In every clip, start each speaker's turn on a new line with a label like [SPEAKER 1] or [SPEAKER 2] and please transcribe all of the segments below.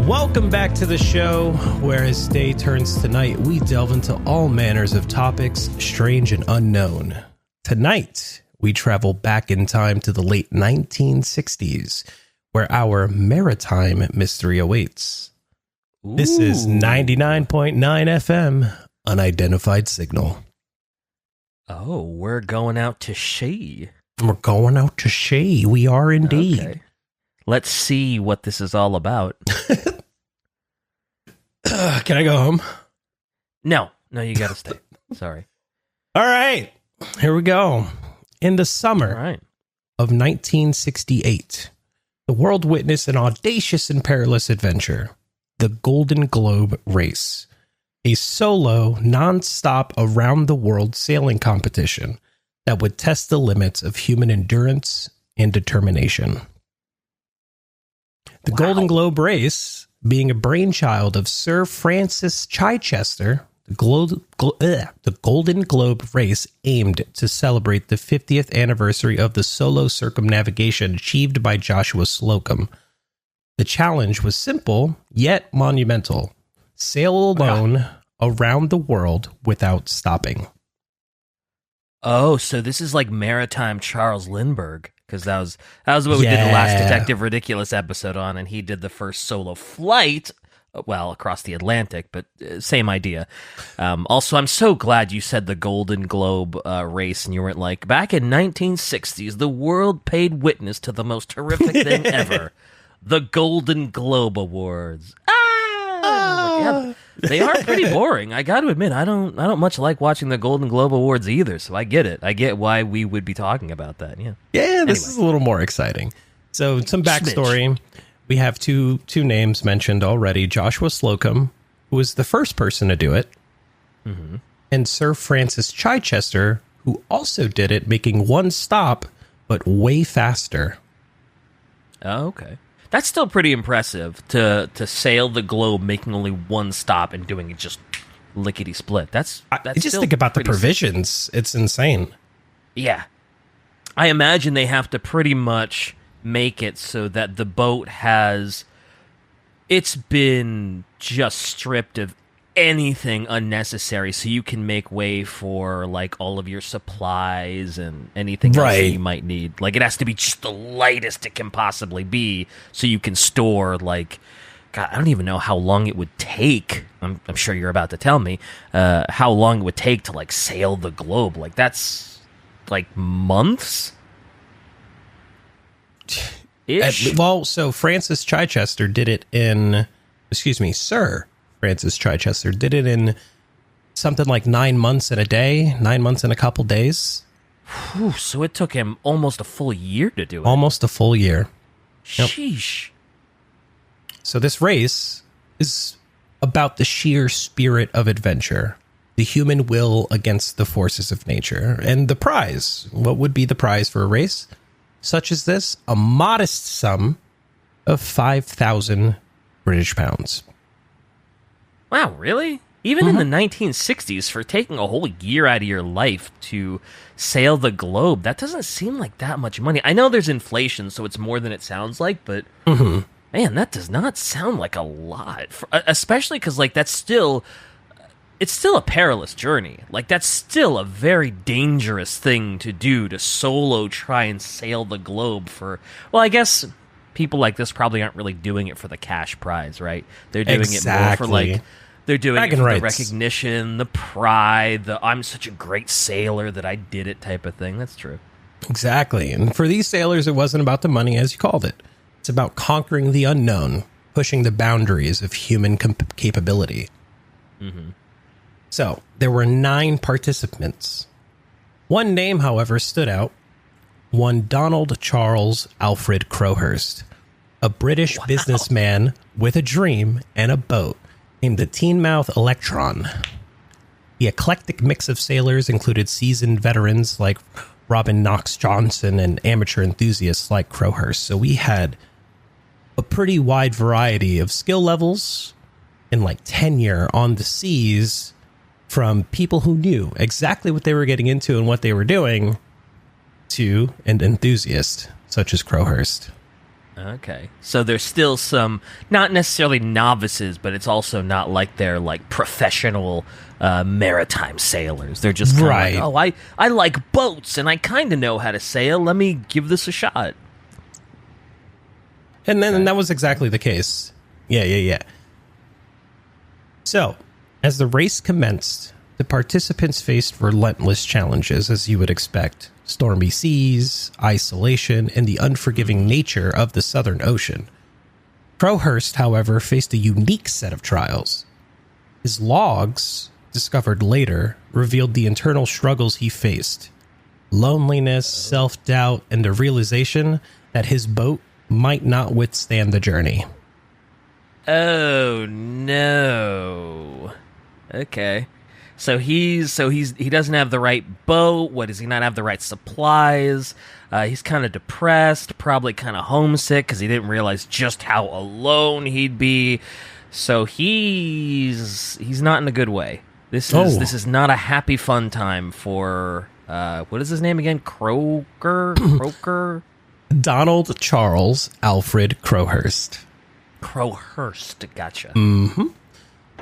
[SPEAKER 1] Welcome back to the show, where as day turns to night, we delve into all manners of topics, strange and unknown. Tonight, we travel back in time to the late 1960s, where our maritime mystery awaits. Ooh. This is 99.9 FM, Unidentified Signal.
[SPEAKER 2] Oh, we're going out to sea.
[SPEAKER 1] We're going out to sea. We are indeed.
[SPEAKER 2] Okay. Let's see what this is all about.
[SPEAKER 1] Can I go home?
[SPEAKER 2] No, you gotta stay. Sorry.
[SPEAKER 1] All right, here we go. In the summer of 1968, the world witnessed an audacious and perilous adventure, the Golden Globe Race, a solo, non-stop around-the-world sailing competition that would test the limits of human endurance and determination. The Golden Globe Race, being a brainchild of Sir Francis Chichester, the Golden Globe Race aimed to celebrate the 50th anniversary of the solo circumnavigation achieved by Joshua Slocum. The challenge was simple, yet monumental. Sail alone around the world without stopping.
[SPEAKER 2] Oh, so this is like maritime Charles Lindbergh, because that was what we did the last Detective Ridiculous episode on, and he did the first solo flight, well, across the Atlantic, but same idea. Also, I'm so glad you said the Golden Globe race, and you weren't like, back in 1960s, the world paid witness to the most horrific thing ever, the Golden Globe Awards. Yeah, they are pretty boring. I got to admit, I don't much like watching the Golden Globe Awards either. So I get it. I get why we would be talking about that. Yeah.
[SPEAKER 1] Yeah, this is a little more exciting. So some backstory. Smidge. We have two names mentioned already: Joshua Slocum, who was the first person to do it, and Sir Francis Chichester, who also did it, making one stop but way faster.
[SPEAKER 2] Oh, okay. That's still pretty impressive to sail the globe, making only one stop and doing it just lickety-split. That's
[SPEAKER 1] just think about the provisions. It's insane.
[SPEAKER 2] Yeah. I imagine they have to pretty much make it so that the boat it's been just stripped of anything unnecessary, so you can make way for like all of your supplies and anything else that you might need. Like, it has to be just the lightest it can possibly be, so you can store, like, God, I don't even know how long it would take. I'm sure you're about to tell me how long it would take to like sail the globe. Like, that's like months.
[SPEAKER 1] Well, so Francis Chichester did it in, Sir Francis Chichester did it in something like 9 months and a day, 9 months and a couple days.
[SPEAKER 2] Whew, so it took him almost a full year to do it.
[SPEAKER 1] Almost a full year.
[SPEAKER 2] Sheesh.
[SPEAKER 1] Yep. So this race is about the sheer spirit of adventure, the human will against the forces of nature. And the prize, what would be the prize for a race such as this? A modest sum of 5,000 British pounds.
[SPEAKER 2] Wow, really? Even in the 1960s, for taking a whole year out of your life to sail the globe, that doesn't seem like that much money. I know there's inflation, so it's more than it sounds like, but man, that does not sound like a lot. Especially because, like, it's still a perilous journey. Like, that's still a very dangerous thing to do, to solo try and sail the globe for, well, I guess people like this probably aren't really doing it for the cash prize, right? They're doing it more for, like, they're doing it for the recognition, the pride, the I'm such a great sailor that I did it type of thing. That's true.
[SPEAKER 1] Exactly. And for these sailors, it wasn't about the money, as you called it. It's about conquering the unknown, pushing the boundaries of human capability. So there were 9 participants. One name, however, stood out. One Donald Charles Alfred Crowhurst, a British businessman with a dream and a boat named the Teignmouth Electron. The eclectic mix of sailors included seasoned veterans like Robin Knox Johnson and amateur enthusiasts like Crowhurst. So we had a pretty wide variety of skill levels and like tenure on the seas, from people who knew exactly what they were getting into and what they were doing to an enthusiast such as Crowhurst.
[SPEAKER 2] Okay. So there's still some, not necessarily novices, but it's also not like they're like professional maritime sailors. They're just kind of like, oh, I like boats and I kind of know how to sail. Let me give this a shot.
[SPEAKER 1] And then and that was exactly the case. Yeah. So, as the race commenced, the participants faced relentless challenges, as you would expect. Stormy seas, isolation, and the unforgiving nature of the Southern Ocean. Crowhurst, however, faced a unique set of trials. His logs, discovered later, revealed the internal struggles he faced. Loneliness, self-doubt, and the realization that his boat might not withstand the journey.
[SPEAKER 2] Oh, no. Okay. So he doesn't have the right boat. What, does he not have the right supplies? He's kind of depressed, probably kind of homesick because he didn't realize just how alone he'd be. So he's not in a good way. This is not a happy fun time for what is his name again? Croker?
[SPEAKER 1] Donald Charles Alfred Crowhurst.
[SPEAKER 2] Crowhurst, gotcha.
[SPEAKER 1] Mm-hmm.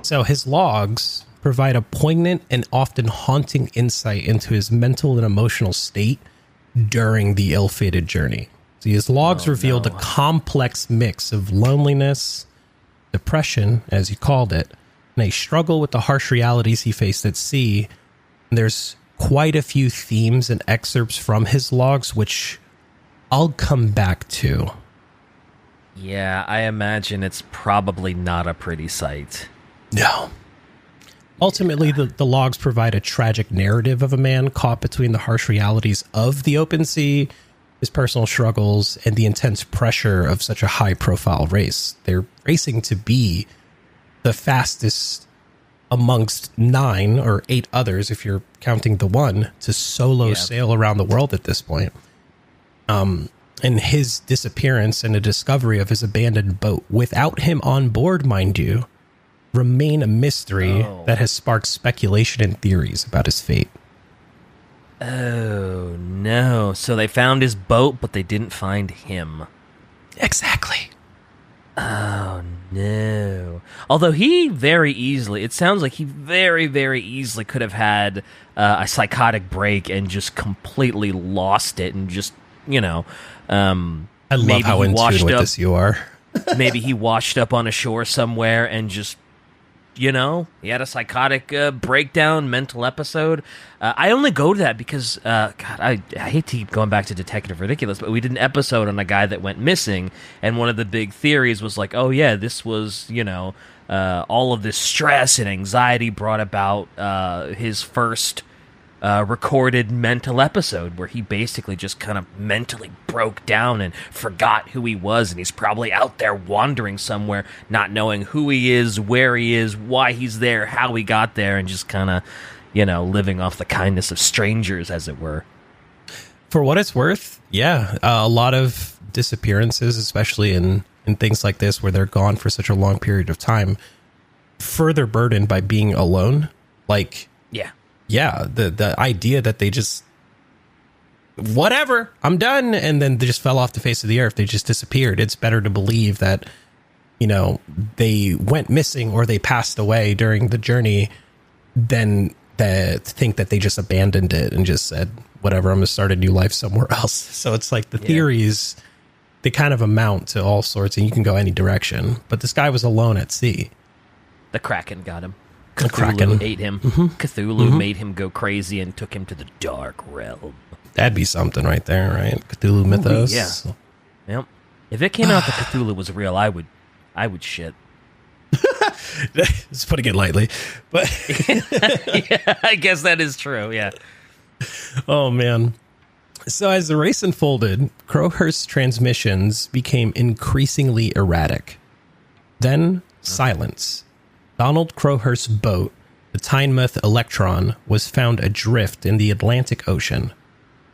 [SPEAKER 1] So his logs provide a poignant and often haunting insight into his mental and emotional state during the ill-fated journey. See, his logs revealed a complex mix of loneliness, depression, as he called it, and a struggle with the harsh realities he faced at sea. And there's quite a few themes and excerpts from his logs, which I'll come back to.
[SPEAKER 2] Yeah, I imagine it's probably not a pretty sight.
[SPEAKER 1] No. Ultimately, the logs provide a tragic narrative of a man caught between the harsh realities of the open sea, his personal struggles, and the intense pressure of such a high-profile race. They're racing to be the fastest amongst 9 or 8 others, if you're counting the one, to solo sail around the world at this point. And his disappearance and the discovery of his abandoned boat, without him on board, mind you, remain a mystery that has sparked speculation and theories about his fate.
[SPEAKER 2] Oh, no. So they found his boat, but they didn't find him.
[SPEAKER 1] Exactly.
[SPEAKER 2] Oh, no. Although he very easily, it sounds like he very, very easily could have had a psychotic break and just completely lost it and just, you know.
[SPEAKER 1] I love how in tune with this you are.
[SPEAKER 2] Maybe he washed up on a shore somewhere and just, you know, he had a psychotic breakdown, mental episode. I only go to that because, God, I hate to keep going back to Detective Ridiculous, but we did an episode on a guy that went missing, and one of the big theories was like, oh yeah, this was, you know, all of this stress and anxiety brought about his first recorded mental episode where he basically just kind of mentally broke down and forgot who he was, and he's probably out there wandering somewhere, not knowing who he is, where he is, why he's there, how he got there, and just kind of, you know, living off the kindness of strangers, as it were.
[SPEAKER 1] For what it's worth, yeah, a lot of disappearances, especially in things like this where they're gone for such a long period of time, further burdened by being alone. Like, yeah, the idea that they just, whatever, I'm done, and then they just fell off the face of the earth. They just disappeared. It's better to believe that, you know, they went missing or they passed away during the journey than to think that they just abandoned it and just said, whatever, I'm going to start a new life somewhere else. So it's like the theories, they kind of amount to all sorts, and you can go any direction. But this guy was alone at sea.
[SPEAKER 2] The Kraken got him. Cthulhu ate him. Mm-hmm. Cthulhu made him go crazy and took him to the dark realm.
[SPEAKER 1] That'd be something right there, right? Cthulhu mythos.
[SPEAKER 2] Yeah. Yep. If it came out that Cthulhu was real, I would shit.
[SPEAKER 1] It's putting it lightly, but
[SPEAKER 2] yeah, I guess that is true. Yeah.
[SPEAKER 1] Oh man. So as the race unfolded, Crowhurst's transmissions became increasingly erratic. Then silence. Donald Crowhurst's boat, the Teignmouth Electron, was found adrift in the Atlantic Ocean.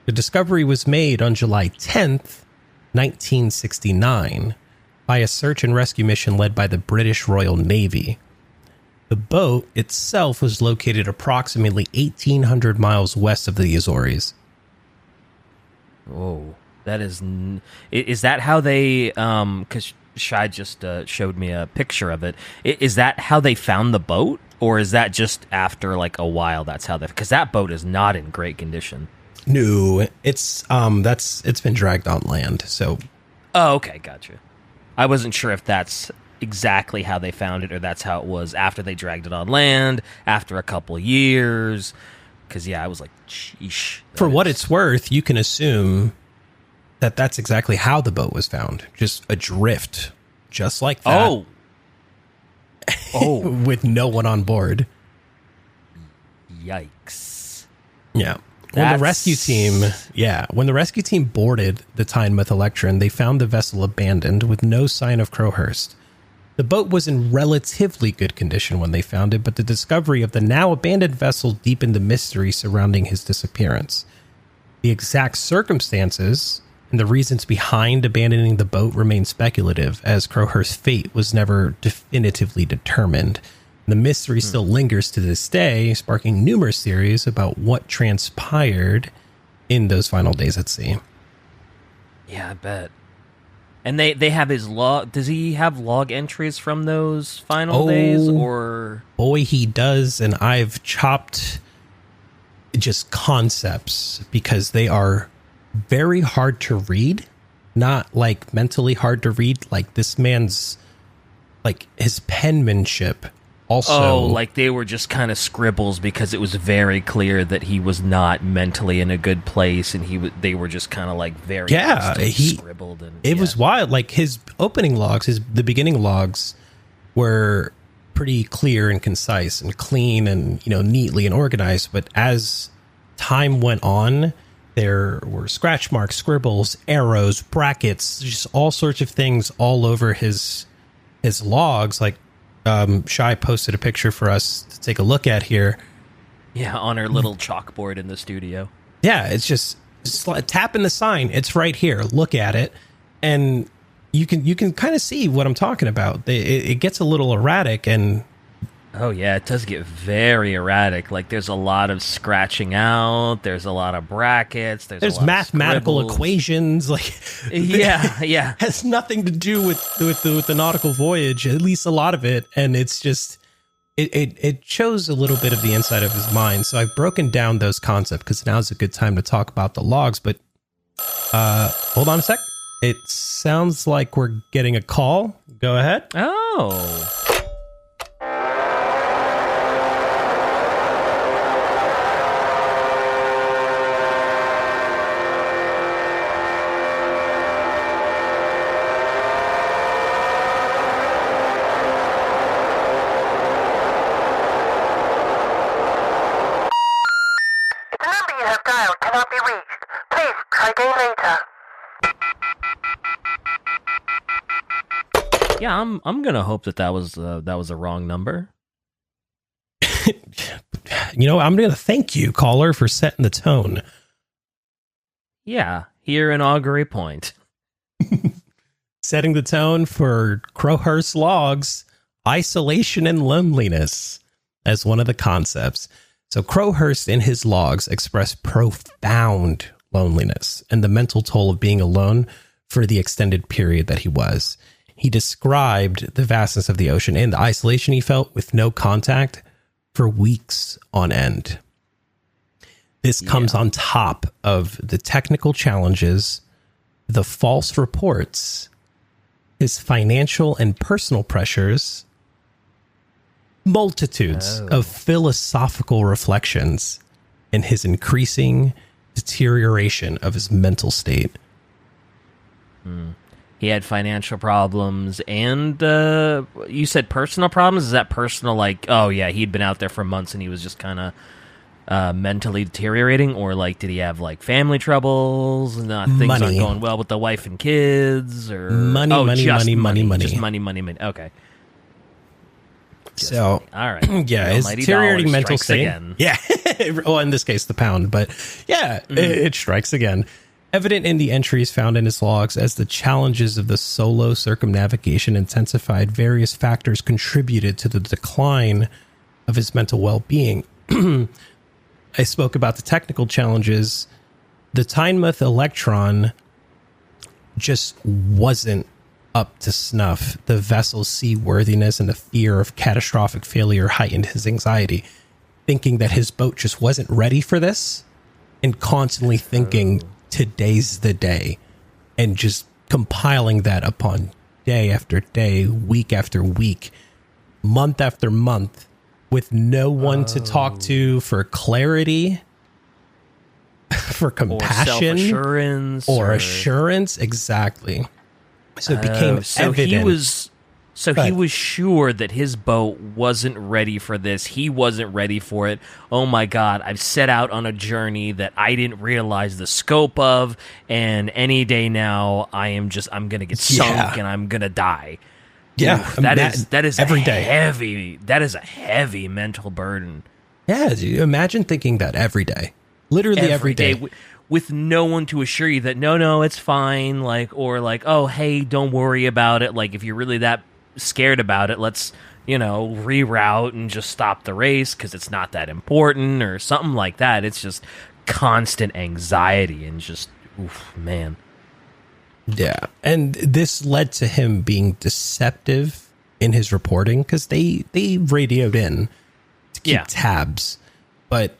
[SPEAKER 1] The discovery was made on July 10th, 1969, by a search and rescue mission led by the British Royal Navy. The boat itself was located approximately 1,800 miles west of the Azores.
[SPEAKER 2] Whoa. That is that how they, because Shai just showed me a picture of it. Is that how they found the boat? Or is that just after like a while? That's how because that boat is not in great condition.
[SPEAKER 1] No, it's been dragged on land. So,
[SPEAKER 2] oh, okay, gotcha. I wasn't sure if that's exactly how they found it, or that's how it was after they dragged it on land after a couple years. Because I was like, sheesh.
[SPEAKER 1] For what it's worth, you can assume that that's exactly how the boat was found, just adrift, just like that.
[SPEAKER 2] Oh,
[SPEAKER 1] with no one on board.
[SPEAKER 2] Yikes!
[SPEAKER 1] Yeah. When the rescue team boarded the Teignmouth Electron, they found the vessel abandoned with no sign of Crowhurst. The boat was in relatively good condition when they found it, but the discovery of the now abandoned vessel deepened the mystery surrounding his disappearance. The exact circumstances and the reasons behind abandoning the boat remain speculative, as Crowhurst's fate was never definitively determined. The mystery still lingers to this day, sparking numerous theories about what transpired in those final days at sea.
[SPEAKER 2] Yeah, I bet. And they have his log. Does he have log entries from those final days? Or
[SPEAKER 1] boy, he does. And I've chopped just concepts because they are very hard to read. Not like mentally hard to read. Like this man's, like his penmanship. Also,
[SPEAKER 2] like they were just kind of scribbles because it was very clear that he was not mentally in a good place, and they were just kind of like very scribbled. And
[SPEAKER 1] it was wild. Like his opening logs, the beginning logs were pretty clear and concise and clean and neatly and organized. But as time went on, there were scratch marks, scribbles, arrows, brackets, just all sorts of things all over his logs. Like Shai posted a picture for us to take a look at here.
[SPEAKER 2] Yeah, on her little chalkboard in the studio.
[SPEAKER 1] Yeah, it's just like tapping the sign. It's right here. Look at it, and you can kind of see what I'm talking about. It gets a little erratic, and
[SPEAKER 2] oh yeah, it does get very erratic. Like there's a lot of scratching out. There's a lot of brackets. There's a lot
[SPEAKER 1] mathematical
[SPEAKER 2] of
[SPEAKER 1] equations. Like
[SPEAKER 2] yeah,
[SPEAKER 1] has nothing to do with the nautical voyage. At least a lot of it, and it's just it shows a little bit of the inside of his mind. So I've broken down those concepts because now's a good time to talk about the logs. But hold on a sec. It sounds like we're getting a call. Go ahead.
[SPEAKER 2] Oh. Yeah, I'm gonna hope that was a wrong number.
[SPEAKER 1] I'm gonna thank you, caller, for setting the tone.
[SPEAKER 2] Yeah, here in Augury Point.
[SPEAKER 1] Setting the tone for Crowhurst logs, isolation and loneliness as one of the concepts. So Crowhurst in his logs expressed profound loneliness and the mental toll of being alone for the extended period that he was. He described the vastness of the ocean and the isolation he felt with no contact for weeks on end. This comes on top of the technical challenges, the false reports, his financial and personal pressures, multitudes of philosophical reflections, and his increasing deterioration of his mental state.
[SPEAKER 2] He had financial problems and you said personal problems? Is that personal like, oh yeah, he'd been out there for months and he was just kind of mentally deteriorating? Or like, did he have like family troubles and things aren't going well with the wife and kids? Or
[SPEAKER 1] money.
[SPEAKER 2] Just money. Okay.
[SPEAKER 1] So,
[SPEAKER 2] all right.
[SPEAKER 1] Yeah, his deteriorating mental state.
[SPEAKER 2] Again.
[SPEAKER 1] Yeah. Well, in this case, the pound, but yeah, it strikes again. Evident in the entries found in his logs, as the challenges of the solo circumnavigation intensified, various factors contributed to the decline of his mental well-being. I spoke about the technical challenges. The Teignmouth Electron just wasn't up to snuff. The vessel's seaworthiness and the fear of catastrophic failure heightened his anxiety, thinking that his boat just wasn't ready for this, and constantly thinking today's the day, and just compiling that upon day after day, week after week, month after month, with no one to talk to for clarity, for compassion, or assurance. Exactly. So it became evident. He was sure that his boat wasn't ready for this. He wasn't ready for it. Oh my God, I've set out on a journey that I didn't realize the scope of, and any day now I'm going to get sunk and I'm going to die. Yeah. Oof, that is every day. That is a heavy mental burden. Yeah, dude, imagine thinking that every day. Literally every day. With no one to assure you that no, it's fine, or oh, hey, don't worry about it. Like, if you're really that scared about it, let's, reroute and just stop the race because it's not that important or something like that. It's just constant anxiety and just, oof, man. Yeah, and this led to him being deceptive in his reporting because they radioed in to keep tabs, but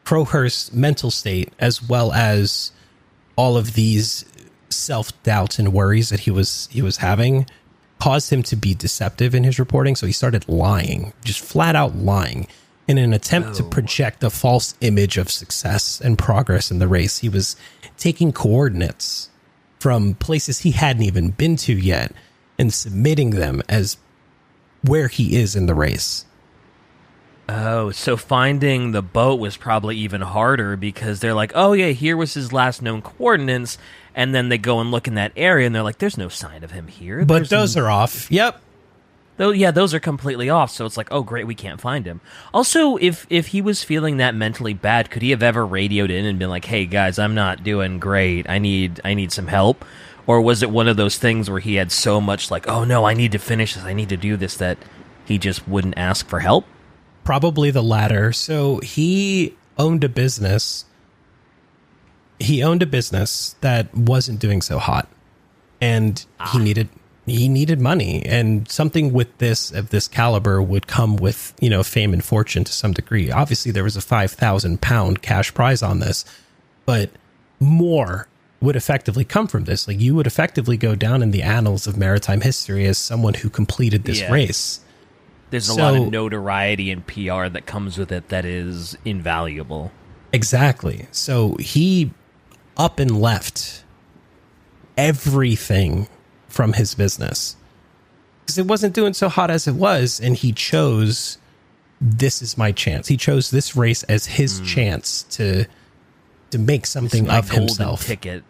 [SPEAKER 1] Crowhurst's mental state, as well as all of these self-doubts and worries that he was having, caused him to be deceptive in his reporting. So he started lying, just flat out lying, in an attempt to project a false image of success and progress in the race. He was taking coordinates from places he hadn't even been to yet and submitting them as where he is in the race. Oh, so finding the boat was probably even harder because they're like, oh yeah, here was his last known coordinates, and then they go and look in that area and they're like, there's no sign of him here. But those are off. Yep. Though, yeah, those are completely off, so it's like, oh great, we can't find him. Also, if he was feeling that mentally bad, could he have ever radioed in and been like, hey guys, I'm not doing great, I need some help? Or was it one of those things where he had so much like, oh no, I need to finish this, I need to do this, that he just wouldn't ask for help? Probably the latter. So he owned a business. He owned a business that wasn't doing so hot, and he needed money. And something with of this caliber would come with, fame and fortune to some degree. Obviously, there was a £5,000 cash prize on this, but more would effectively come from this. Like, you would effectively go down in the annals of maritime history as someone who completed this race. There's a lot of notoriety and PR that comes with it that is invaluable. Exactly. So he up and left everything from his business because it wasn't doing so hot as it was, and he chose, this is my chance. He chose this race as his chance to make something of himself. Ticket.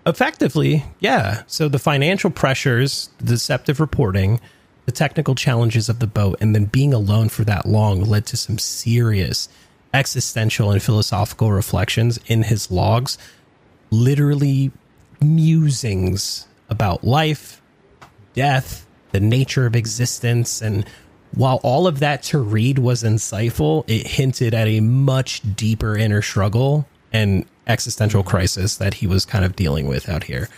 [SPEAKER 1] Effectively, yeah. So the financial pressures, the deceptive reporting, the technical challenges of the boat, and then being alone for that long led to some serious existential and philosophical reflections in his logs, literally musings about life, death, the nature of existence. And while all of that to read was insightful, it hinted at a much deeper inner struggle and existential crisis that he was kind of dealing with out here.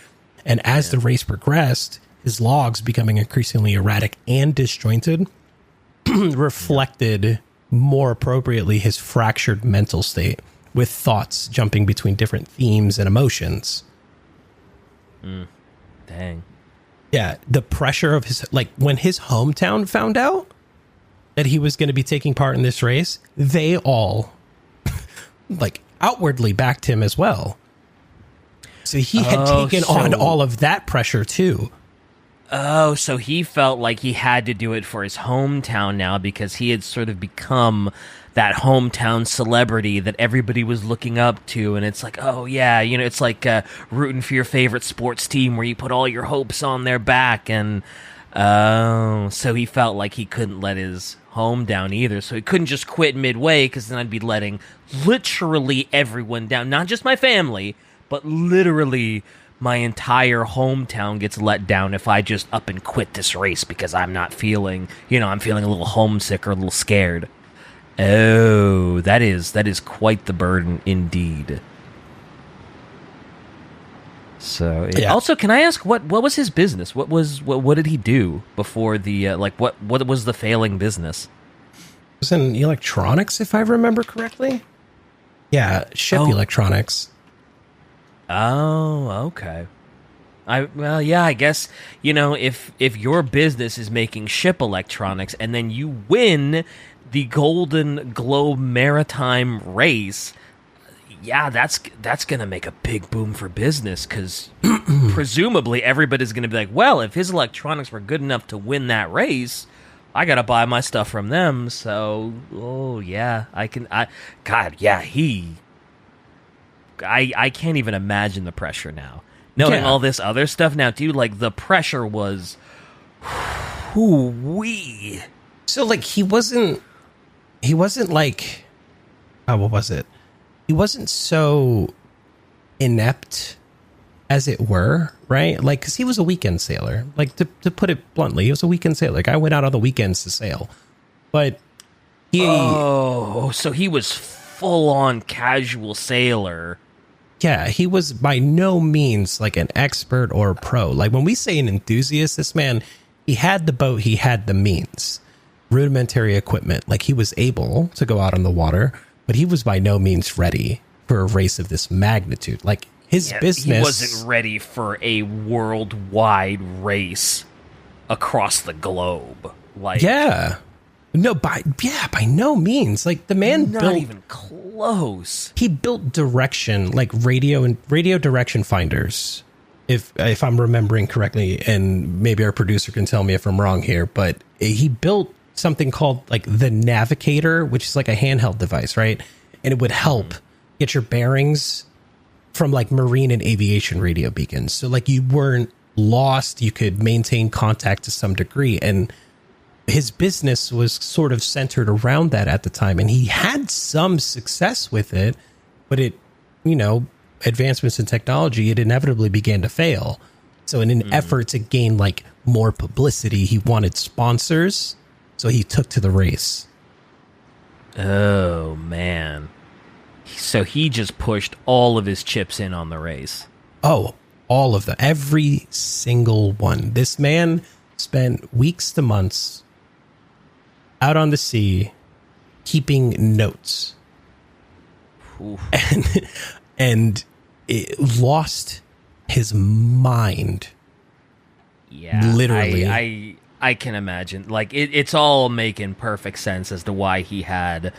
[SPEAKER 1] And as the race progressed, his logs, becoming increasingly erratic and disjointed, reflected more appropriately his fractured mental state, with thoughts jumping between different themes and emotions. Dang. Yeah, the pressure of when his hometown found out that he was going to be taking part in this race, they all, outwardly backed him as well. So he had taken on all of that pressure too. Oh, so he felt like he had to do it for his hometown now because he had sort of become that hometown celebrity that everybody was looking up to. And it's like, oh, yeah, it's like rooting for your favorite sports team where you put all your hopes on their back. And so he felt like he couldn't let his home down either. So he couldn't just quit midway because then I'd be letting literally everyone down. Not just my family, but literally my entire hometown gets let down if I just up and quit this race because I'm not feeling, I'm feeling a little homesick or a little scared. Oh, that is quite the burden indeed.
[SPEAKER 2] So also, can I ask what was his business? What did he do before the what was the failing business?
[SPEAKER 1] It was in electronics, if I remember correctly. Yeah, ship electronics.
[SPEAKER 2] Oh, okay. I guess, if your business is making ship electronics and then you win the Golden Globe Maritime race, yeah, that's going to make a big boom for business, because presumably everybody's going to be like, well, if his electronics were good enough to win that race, I got to buy my stuff from them. So, I can't even imagine the pressure now. Knowing all this other stuff now, dude, like, the pressure was... Whoo-wee.
[SPEAKER 1] So, like, he wasn't like... what was it? He wasn't so inept, as it were, right? Like, because he was a weekend sailor. Like, to put it bluntly, he was a weekend sailor. Like, I went out on the weekends to sail. But he... Oh,
[SPEAKER 2] so he was full-on casual sailor.
[SPEAKER 1] Yeah, he was by no means like an expert or a pro. Like, when we say an enthusiast, this man, he had the boat, he had the means, rudimentary equipment. Like, he was able to go out on the water, but he was by no means ready for a race of this magnitude. Like, his business...
[SPEAKER 2] He wasn't ready for a worldwide race across the globe. Like,
[SPEAKER 1] yeah. No, by no means. Like, the man
[SPEAKER 2] not
[SPEAKER 1] built...
[SPEAKER 2] Not even close.
[SPEAKER 1] He built direction, like radio direction finders, if I'm remembering correctly, and maybe our producer can tell me if I'm wrong here, but he built something called, like, the Navigator, which is like a handheld device, right? And it would help get your bearings from, like, marine and aviation radio beacons. So, like, you weren't lost, you could maintain contact to some degree, and his business was sort of centered around that at the time, and he had some success with it, but it, advancements in technology, it inevitably began to fail. So in an effort to gain, like, more publicity, he wanted sponsors, so he took to the race.
[SPEAKER 2] Oh, man. So he just pushed all of his chips in on the race.
[SPEAKER 1] Oh, all of them. Every single one. This man spent weeks to months out on the sea, keeping notes.
[SPEAKER 2] Oof.
[SPEAKER 1] And it lost his mind.
[SPEAKER 2] Yeah,
[SPEAKER 1] literally.
[SPEAKER 2] I can imagine. Like, it's all making perfect sense as to why he had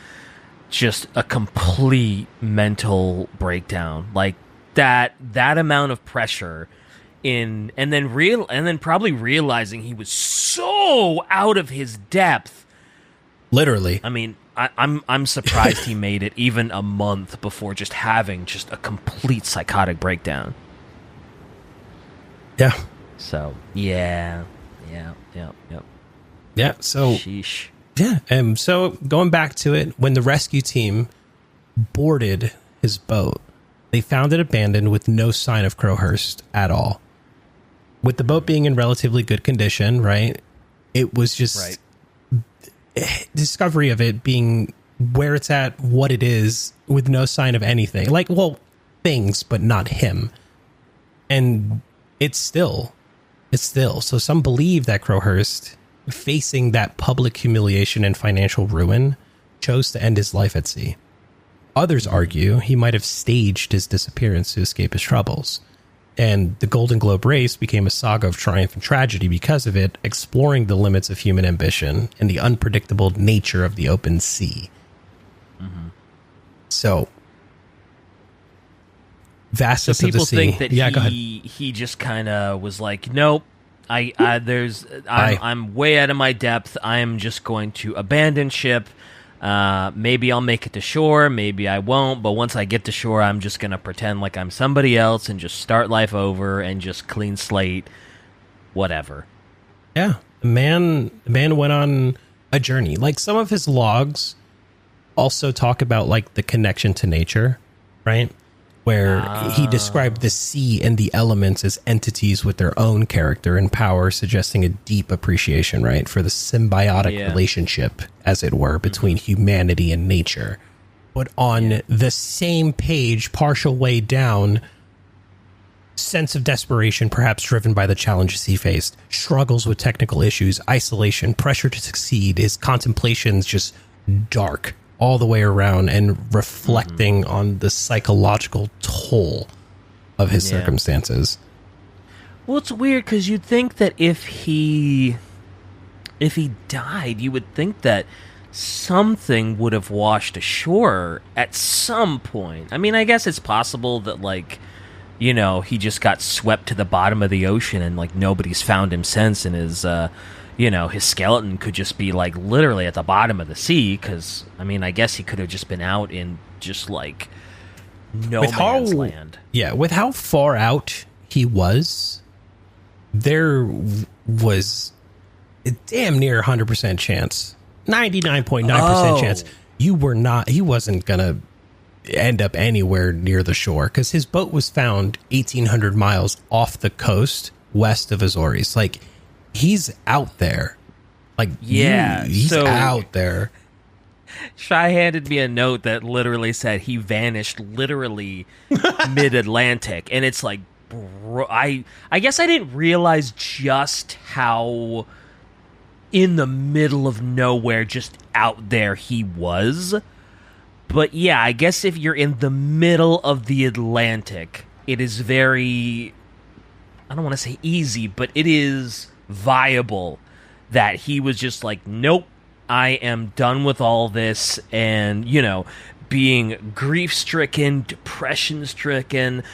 [SPEAKER 2] just a complete mental breakdown. Like, that amount of pressure and then probably realizing he was so out of his depth.
[SPEAKER 1] Literally.
[SPEAKER 2] I mean, I'm surprised he made it even a month before just having just a complete psychotic breakdown.
[SPEAKER 1] Yeah.
[SPEAKER 2] So, yeah.
[SPEAKER 1] Yeah, so...
[SPEAKER 2] Sheesh.
[SPEAKER 1] Yeah, so going back to it, when the rescue team boarded his boat, they found it abandoned with no sign of Crowhurst at all. With the boat being in relatively good condition, right? It was just... Right. Discovery of it being where it's at, what it is, with no sign of anything. Like, well, things, but not him. And it's still. So some believe that Crowhurst, facing that public humiliation and financial ruin, chose to end his life at sea. Others argue he might have staged his disappearance to escape his troubles. And the Golden Globe race became a saga of triumph and tragedy because of it, exploring the limits of human ambition and the unpredictable nature of the open sea. Mm-hmm. So, vastness of the sea.
[SPEAKER 2] So people think that he just kind of was like, nope, I'm way out of my depth. I am just going to abandon ship. Maybe I'll make it to shore, maybe I won't, but once I get to shore, I'm just going to pretend like I'm somebody else and just start life over and just clean slate, whatever.
[SPEAKER 1] Yeah, the man went on a journey. Like, some of his logs also talk about, like, the connection to nature, right? Where he described the sea and the elements as entities with their own character and power, suggesting a deep appreciation, right, for the symbiotic relationship, as it were, between humanity and nature. But on the same page, partial way down, sense of desperation, perhaps driven by the challenges he faced, struggles with technical issues, isolation, pressure to succeed, his contemplations just dark all the way around and reflecting on the psychological toll of his circumstances.
[SPEAKER 2] Well, it's weird because you'd think that if he died, you would think that something would have washed ashore at some point. I mean, I guess it's possible that, like, you know, he just got swept to the bottom of the ocean and, like, nobody's found him since, and his, you know, his skeleton could just be, like, literally at the bottom of the sea, because, I mean, I guess he could have just been out in just, like, no man's land.
[SPEAKER 1] Yeah, with how far out he was, there was a damn near 100% chance, 99.9% chance he wasn't gonna end up anywhere near the shore, because his boat was found 1,800 miles off the coast west of Azores. Like, he's out there. Like, he's out there.
[SPEAKER 2] Shy handed me a note that literally said he vanished literally mid-Atlantic, and it's like, bro, I guess I didn't realize just how in the middle of nowhere, just out there he was. But yeah, I guess if you're in the middle of the Atlantic, it is very, I don't want to say easy, but it is viable that he was just like, nope, I am done with all this, and, you know, being grief-stricken, depression-stricken,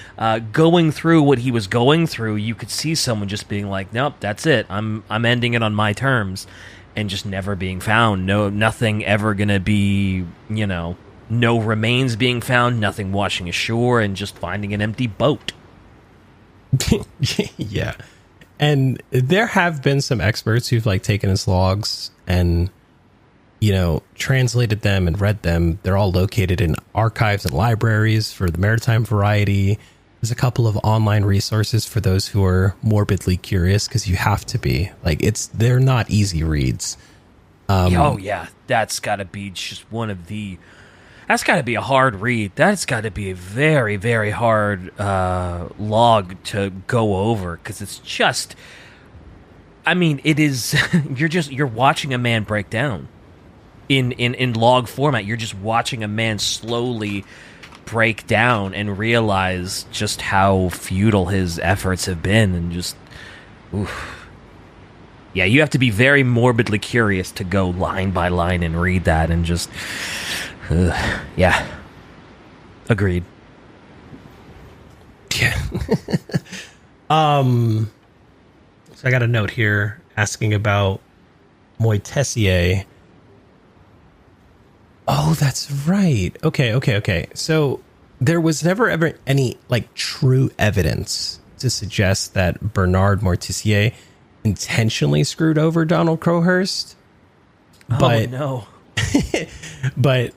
[SPEAKER 2] going through what he was going through, you could see someone just being like, nope, that's it, I'm ending it on my terms, and just never being found. No, nothing ever gonna be, you know, no remains being found, nothing washing ashore, and just finding an empty boat.
[SPEAKER 1] Yeah. And there have been some experts who've, like, taken his logs and, you know, translated them and read them. They're all located in archives and libraries for the maritime variety. There's a couple of online resources for those who are morbidly curious, because you have to be. Like, they're not easy reads.
[SPEAKER 2] Oh, yeah. That's got to be just one of the... That's got to be a hard read. That's got to be a very, very hard log to go over, because it's just... I mean, it is... You're watching a man break down. In log format, you're just watching a man slowly break down and realize just how futile his efforts have been, and just, oof. Yeah, you have to be very morbidly curious to go line by line and read that, and just, yeah, agreed.
[SPEAKER 1] Yeah. So I got a note here asking about Moy Tessier. Oh, that's right. Okay. So there was never ever any, like, true evidence to suggest that Bernard Mortizier intentionally screwed over Donald Crowhurst.
[SPEAKER 2] But, oh, no.
[SPEAKER 1] But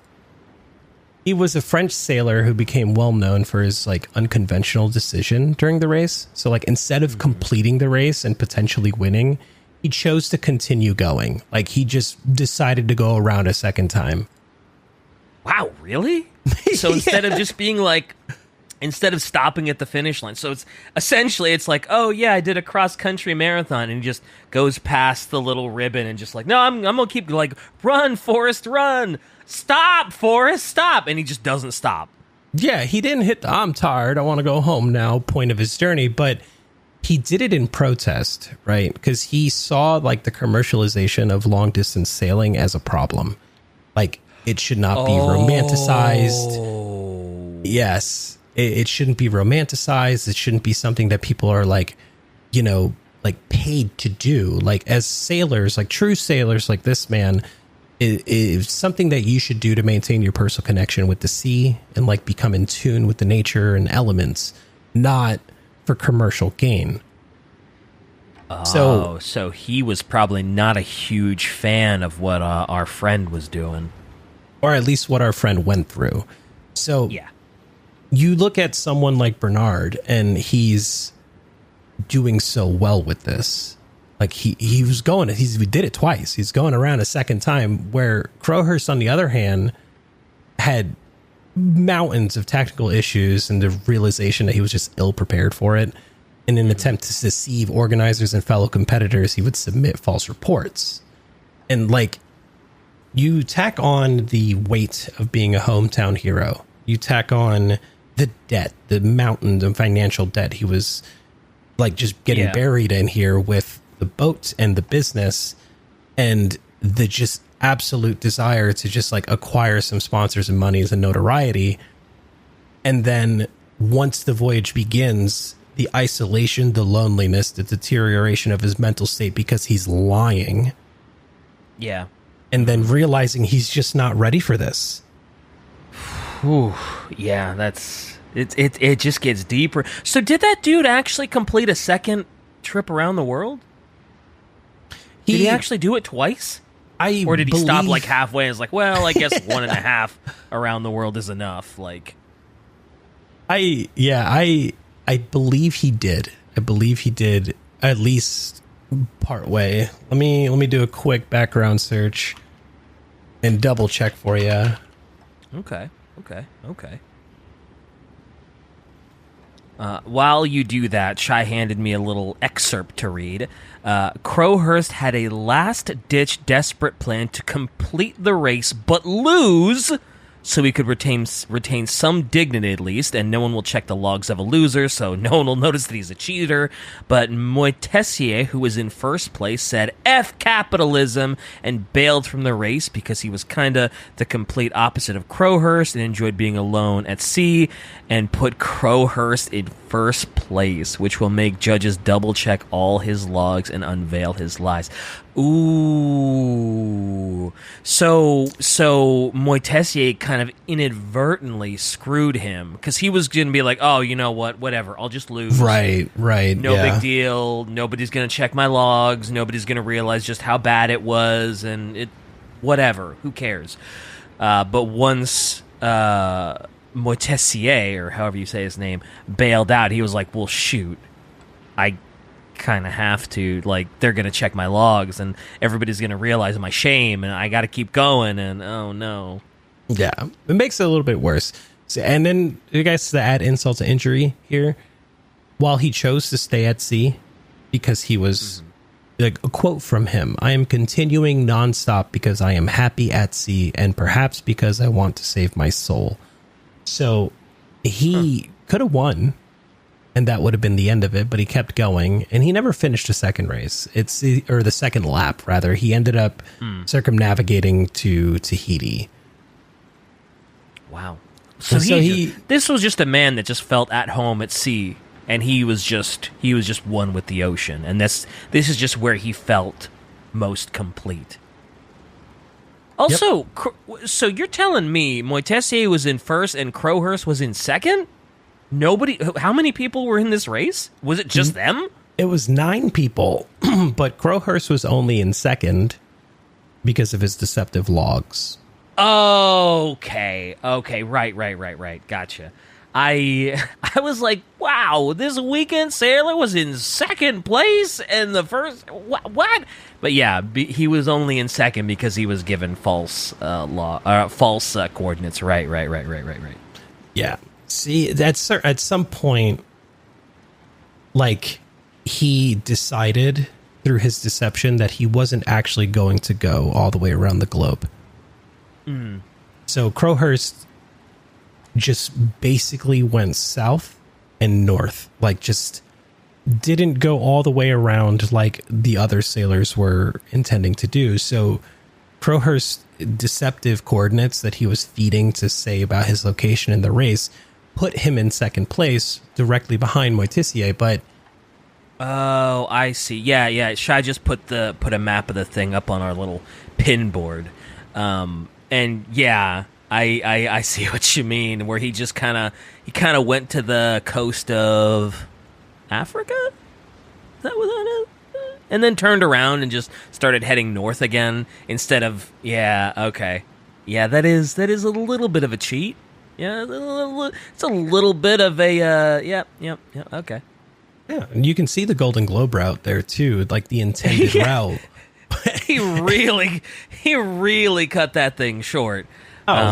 [SPEAKER 1] he was a French sailor who became well known for his, like, unconventional decision during the race. So, like, instead of completing the race and potentially winning, he chose to continue going. Like, he just decided to go around a second time.
[SPEAKER 2] Wow, really? So instead of just being like, instead of stopping at the finish line, so it's essentially, it's like, oh yeah, I did a cross-country marathon, and he just goes past the little ribbon and just like, no, I'm gonna keep, like, run, Forrest, run, stop, Forrest, stop, and he just doesn't stop.
[SPEAKER 1] Yeah, he didn't hit the I'm tired, I want to go home now point of his journey, but he did it in protest, right? Because he saw, like, the commercialization of long-distance sailing as a problem. Like, it should not be romanticized. Yes, it shouldn't be romanticized. It shouldn't be something that people are, like, you know, like, paid to do. Like, as sailors, like true sailors like this man, it is something that you should do to maintain your personal connection with the sea and, like, become in tune with the nature and elements, not for commercial gain.
[SPEAKER 2] Oh, so he was probably not a huge fan of what our friend was doing.
[SPEAKER 1] Or at least what our friend went through. So
[SPEAKER 2] yeah,
[SPEAKER 1] you look at someone like Bernard, and he's doing so well with this. Like, he did it twice. He's going around a second time, where Crowhurst, on the other hand, had mountains of technical issues and the realization that he was just ill prepared for it. In an attempt to deceive organizers and fellow competitors, he would submit false reports. And like, you tack on the weight of being a hometown hero. You tack on the debt, the mountain of financial debt he was like just getting buried in here with the boat and the business and the just absolute desire to just like acquire some sponsors and monies and notoriety. And then once the voyage begins, the isolation, the loneliness, the deterioration of his mental state because he's lying.
[SPEAKER 2] Yeah.
[SPEAKER 1] And then realizing he's just not ready for this.
[SPEAKER 2] Whew. Yeah, that's it just gets deeper. So did that dude actually complete a second trip around the world? Did he actually do it twice? Or did he stop like halfway and was like, well, I guess 1.5 around the world is enough? Like,
[SPEAKER 1] I believe he did. I believe he did at least part way. Let me do a quick background search and double check for you.
[SPEAKER 2] Okay. While you do that, Shai handed me a little excerpt to read. Crowhurst had a last-ditch desperate plan to complete the race but lose, so he could retain some dignity at least, and no one will check the logs of a loser, so no one will notice that he's a cheater. But Moitessier, who was in first place, said F capitalism and bailed from the race because he was kind of the complete opposite of Crowhurst and enjoyed being alone at sea, and put Crowhurst in first place, which will make judges double check all his logs and unveil his lies. Ooh. So Moitessier kind of inadvertently screwed him because he was going to be like, oh, you know what, whatever, I'll just lose.
[SPEAKER 1] Right.
[SPEAKER 2] No big deal. Nobody's going to check my logs. Nobody's going to realize just how bad it was, and it, whatever, who cares? But once Moitessier, or however you say his name, bailed out, he was like, well, shoot, I kind of have to, like, they're going to check my logs and everybody's going to realize my shame and I got to keep going, and oh no.
[SPEAKER 1] Yeah, it makes it a little bit worse. So, and then, you guys, to add insult to injury here, while he chose to stay at sea because he was, like, a quote from him, I am continuing nonstop because I am happy at sea and perhaps because I want to save my soul. So he could have won, and that would have been the end of it, but he kept going, and he never finished the second race. Or the second lap, rather. He ended up circumnavigating to Tahiti.
[SPEAKER 2] Wow. So this was just a man that just felt at home at sea, and he was just one with the ocean, and this is just where he felt most complete. Also, so you're telling me Moitessier was in first and Crowhurst was in second? How many people were in this race? Was it just them?
[SPEAKER 1] It was 9 people, but Crowhurst was only in second because of his deceptive logs.
[SPEAKER 2] Okay, right. Gotcha. I was like, wow, this weekend sailor was in second place and the first what? But yeah, he was only in second because he was given false coordinates. Right.
[SPEAKER 1] Yeah. See, at some point, like, he decided through his deception that he wasn't actually going to go all the way around the globe. So Crowhurst just basically went south and north, like, just didn't go all the way around like the other sailors were intending to do. So Crowhurst's deceptive coordinates that he was feeding to say about his location in the race put him in second place, directly behind Moitessier, but...
[SPEAKER 2] Oh, I see. Yeah. Shai just put a map of the thing up on our little pin board. And yeah, I see what you mean, where he just kind of went to the coast of Africa? Is that what that is? And then turned around and just started heading north again instead of... Yeah, okay. Yeah, that is a little bit of a cheat. Yeah, it's a little bit of a... Yep, okay.
[SPEAKER 1] Yeah, and you can see the Golden Globe route there, too, like the intended route.
[SPEAKER 2] He really cut that thing short.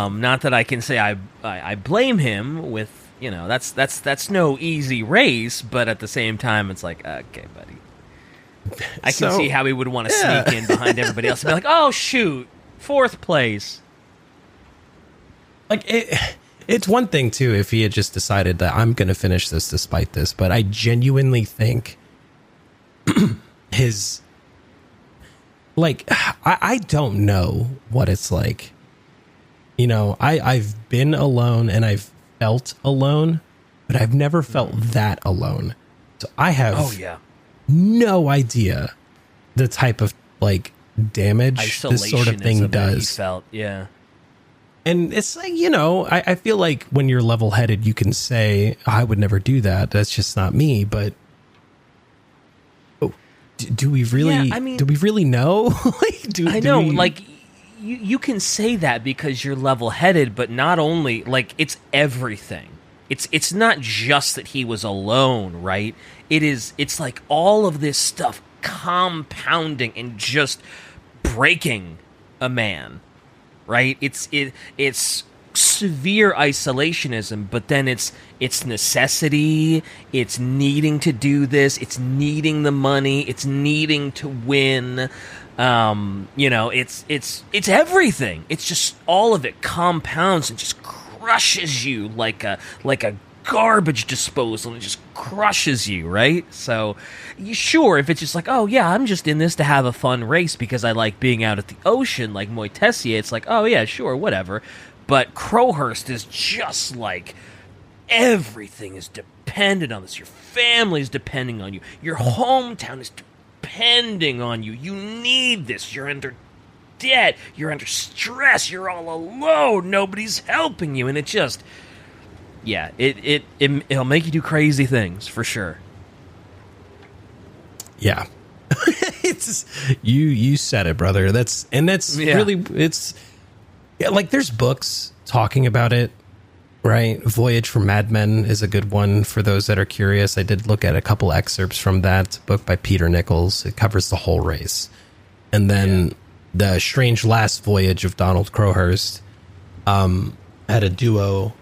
[SPEAKER 2] Not that I can say I blame him with, that's no easy race, but at the same time, it's like, okay, buddy. I can see how he would want to sneak in behind everybody else and be like, oh, shoot, 4th place.
[SPEAKER 1] Like, it's one thing, too, if he had just decided that I'm going to finish this despite this, but I genuinely think his... Like, I don't know what it's like. I've been alone and I've felt alone, but I've never felt that alone. So I have no idea the type of, like, damage this sort of thing does.
[SPEAKER 2] Felt, yeah.
[SPEAKER 1] And it's like, I feel like when you're level-headed, you can say, I would never do that. That's just not me, but... Do we really? Yeah, do we really know?
[SPEAKER 2] You can say that because you're level-headed, but not only it's everything. It's not just that he was alone, right? It's like all of this stuff compounding and just breaking a man, right? It's severe isolationism, but then it's necessity, it's needing to do this, it's needing the money, it's needing to win. It's everything. It's just all of it compounds and just crushes you like a garbage disposal. It just crushes you, right? So, sure, if it's just like, oh yeah, I'm just in this to have a fun race because I like being out at the ocean, like Moy Tessier, it's like, oh yeah, sure, whatever. But Crowhurst is just like, everything is dependent on this. Your family's depending on you. Your hometown is depending on you. You need this. You're under debt. You're under stress. You're all alone. Nobody's helping you. And it just, it'll make you do crazy things, for sure.
[SPEAKER 1] Yeah. It's you said it, brother. Really, it's... Yeah, like there's books talking about it, right? Voyage for Madmen is a good one for those that are curious. I did look at a couple excerpts from that book by Peter Nichols. It covers the whole race. And then The Strange Last Voyage of Donald Crowhurst had a duo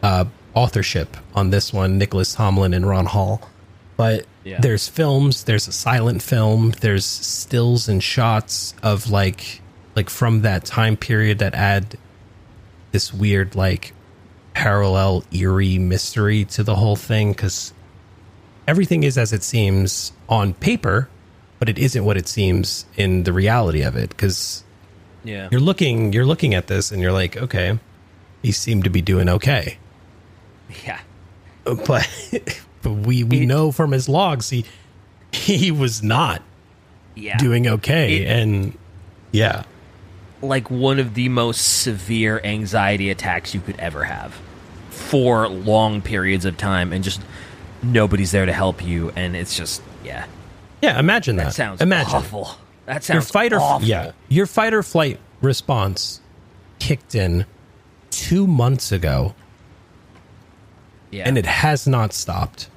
[SPEAKER 1] authorship on this one, Nicholas Tomlin and Ron Hall. But there's films, there's a silent film, there's stills and shots of like from that time period that add this weird, like, parallel, eerie mystery to the whole thing, because everything is as it seems on paper, but it isn't what it seems in the reality of it, because you're looking at this and you're like, okay, he seemed to be doing okay.
[SPEAKER 2] Yeah.
[SPEAKER 1] But we know from his logs he was not doing okay, and
[SPEAKER 2] like one of the most severe anxiety attacks you could ever have for long periods of time, and just nobody's there to help you, and it's just
[SPEAKER 1] imagine that.
[SPEAKER 2] That sounds awful. That sounds awful.
[SPEAKER 1] Your fight or flight response kicked in 2 months ago, and it has not stopped.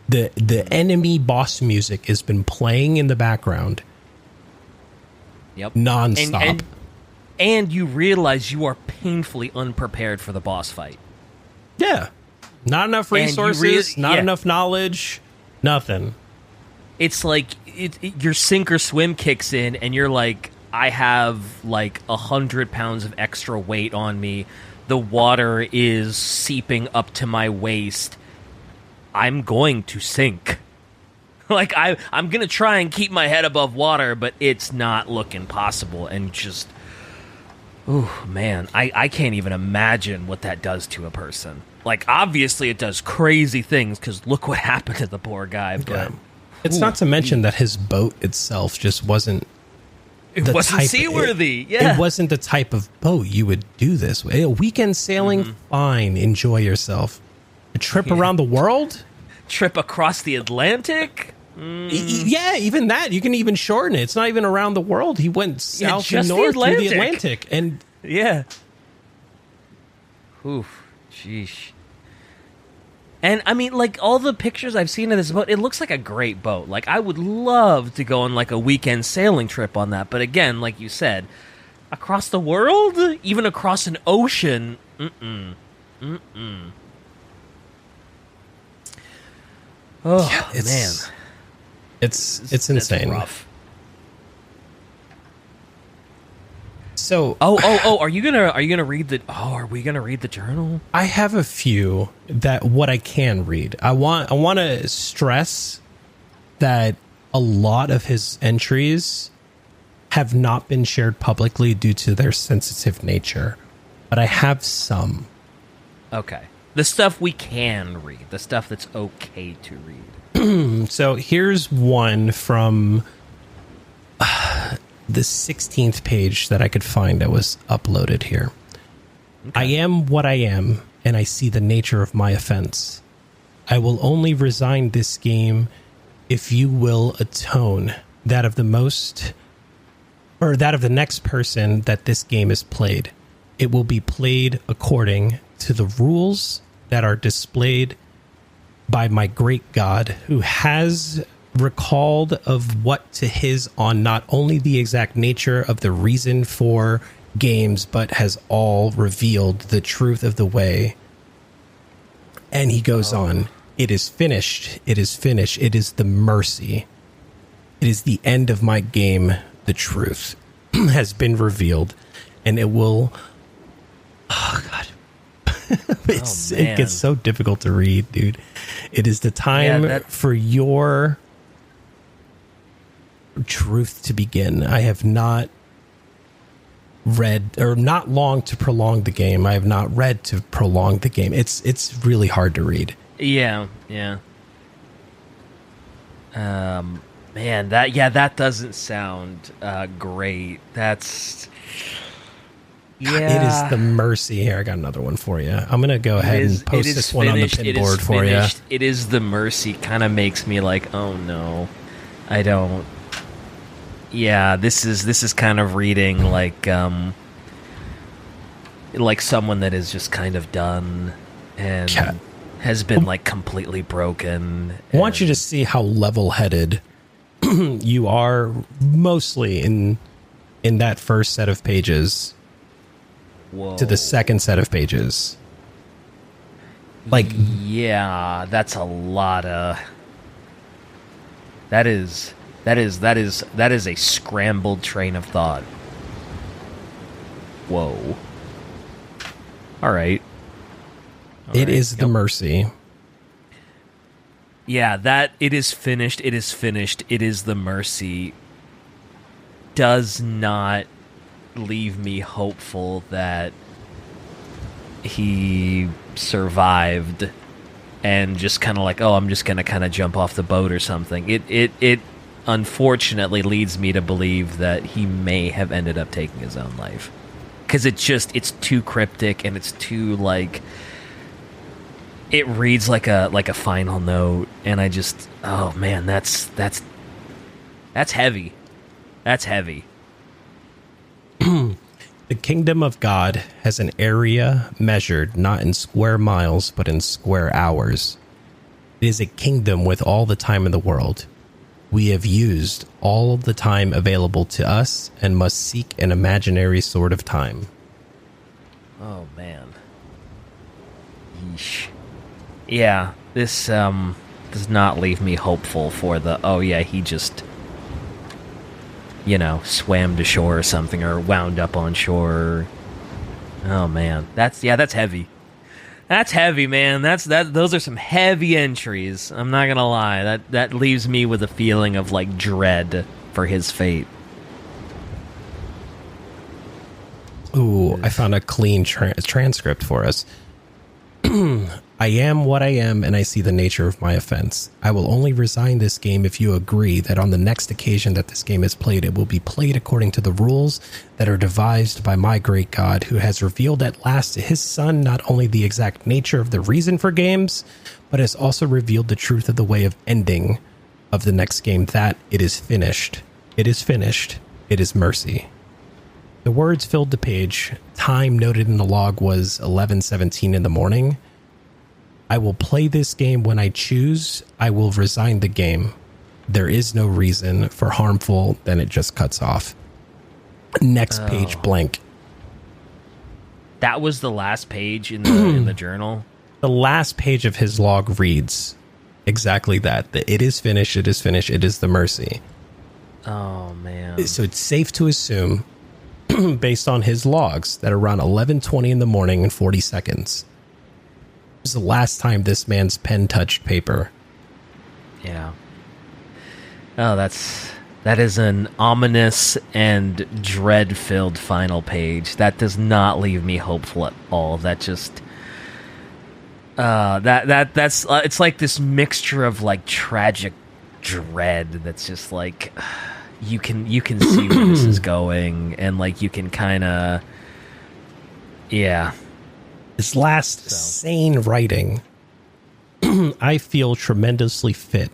[SPEAKER 1] The enemy boss music has been playing in the background nonstop.
[SPEAKER 2] And you realize you are painfully unprepared for the boss fight.
[SPEAKER 1] Yeah. Not enough resources, not enough knowledge, nothing.
[SPEAKER 2] It's like your sink or swim kicks in, and you're like, I have like 100 pounds of extra weight on me. The water is seeping up to my waist. I'm going to sink. Like, I'm going to try and keep my head above water, but it's not looking possible. And just... oh, man, I can't even imagine what that does to a person. Like, obviously it does crazy things, because look what happened to the poor guy. But
[SPEAKER 1] it's not to mention that his boat itself just wasn't...
[SPEAKER 2] It wasn't seaworthy.
[SPEAKER 1] It wasn't the type of boat you would do this with. A weekend sailing, fine, enjoy yourself. A trip around the world?
[SPEAKER 2] Trip across the Atlantic?
[SPEAKER 1] Yeah, even that. You can even shorten it. It's not even around the world. He went south and north through the Atlantic. And
[SPEAKER 2] oof, sheesh. And I mean, like, all the pictures I've seen of this boat, it looks like a great boat. Like, I would love to go on like a weekend sailing trip on that. But again, like you said, Across the world? Even across an ocean? Oh,
[SPEAKER 1] yeah,
[SPEAKER 2] man.
[SPEAKER 1] It's insane.
[SPEAKER 2] That's rough.
[SPEAKER 1] So,
[SPEAKER 2] are you gonna read the? Oh, are we gonna read the journal?
[SPEAKER 1] I have a few that what I can read. I want to stress that a lot of his entries have not been shared publicly due to their sensitive nature, but I have some.
[SPEAKER 2] Okay, the stuff we can read, the stuff that's okay to read.
[SPEAKER 1] So here's one from the 16th page that I could find that was uploaded here. Okay. I am what I am, and I see the nature of my offense. I will only resign this game if you will atone that of the next person that this game is played. It will be played according to the rules that are displayed by my great God, who has recalled of what to his on not only the exact nature of the reason for games, but has all revealed the truth of the way. And he goes on, it is finished, it is finished, it is the mercy. It is the end of my game, the truth has been revealed, and it will... Oh, God. It gets so difficult to read, dude. It is the time for your truth to begin. I have not read, or not long to prolong the game. I have not read to prolong the game. It's really hard to read.
[SPEAKER 2] Yeah. Man, that doesn't sound great. That's... Yeah.
[SPEAKER 1] It is the mercy. Here, I got another one for you. I'm going to go ahead and post this one on the pin board for you.
[SPEAKER 2] It is the mercy. Kind of makes me like, oh no, I don't. Yeah, this is kind of reading like someone that is just kind of done and has been like completely broken.
[SPEAKER 1] I want you to see how level-headed you are, mostly in that first set of pages.
[SPEAKER 2] Whoa.
[SPEAKER 1] To the second set of pages. Like,
[SPEAKER 2] yeah, that's a lot of... That is a scrambled train of thought. Whoa. All right.
[SPEAKER 1] It is the mercy.
[SPEAKER 2] Yeah, that it is finished, it is finished, it is the mercy does not leave me hopeful that he survived and just kind of like, oh, I'm just going to kind of jump off the boat or something. It unfortunately leads me to believe that he may have ended up taking his own life. Because it's too cryptic and it's too like... It reads like a final note, and I just... Oh, man, that's heavy. That's heavy.
[SPEAKER 1] The kingdom of God has an area measured not in square miles, but in square hours. It is a kingdom with all the time in the world. We have used all of the time available to us and must seek an imaginary sort of time.
[SPEAKER 2] Oh, man. Yeesh. Yeah, this does not leave me hopeful for the, oh yeah, he just... swam to shore or something, or wound up on shore. Oh man, that's heavy. That's heavy, man. Those are some heavy entries. I'm not gonna lie. That leaves me with a feeling of like dread for his fate.
[SPEAKER 1] Ooh, I found a clean transcript for us. I am what I am, and I see the nature of my offense. I will only resign this game if you agree that on the next occasion that this game is played, it will be played according to the rules that are devised by my great God, who has revealed at last to his son not only the exact nature of the reason for games, but has also revealed the truth of the way of ending of the next game, that it is finished. It is finished. It is mercy. The words filled the page. Time noted in the log was 11:17 in the morning. I will play this game when I choose. I will resign the game. There is no reason for harmful, then it just cuts off. Next page blank.
[SPEAKER 2] That was the last page in the journal.
[SPEAKER 1] The last page of his log reads exactly that. That it is finished. It is finished. It is the Mercy.
[SPEAKER 2] Oh man!
[SPEAKER 1] So it's safe to assume, based on his logs, that around 11:20 in the morning and 40 seconds was the last time this man's pen touched paper.
[SPEAKER 2] Yeah. Oh, that is an ominous and dread-filled final page. That does not leave me hopeful at all. That just that's it's like this mixture of like tragic dread that's just like you can see where this is going, and like you can kind of
[SPEAKER 1] His last sane writing, I feel tremendously fit.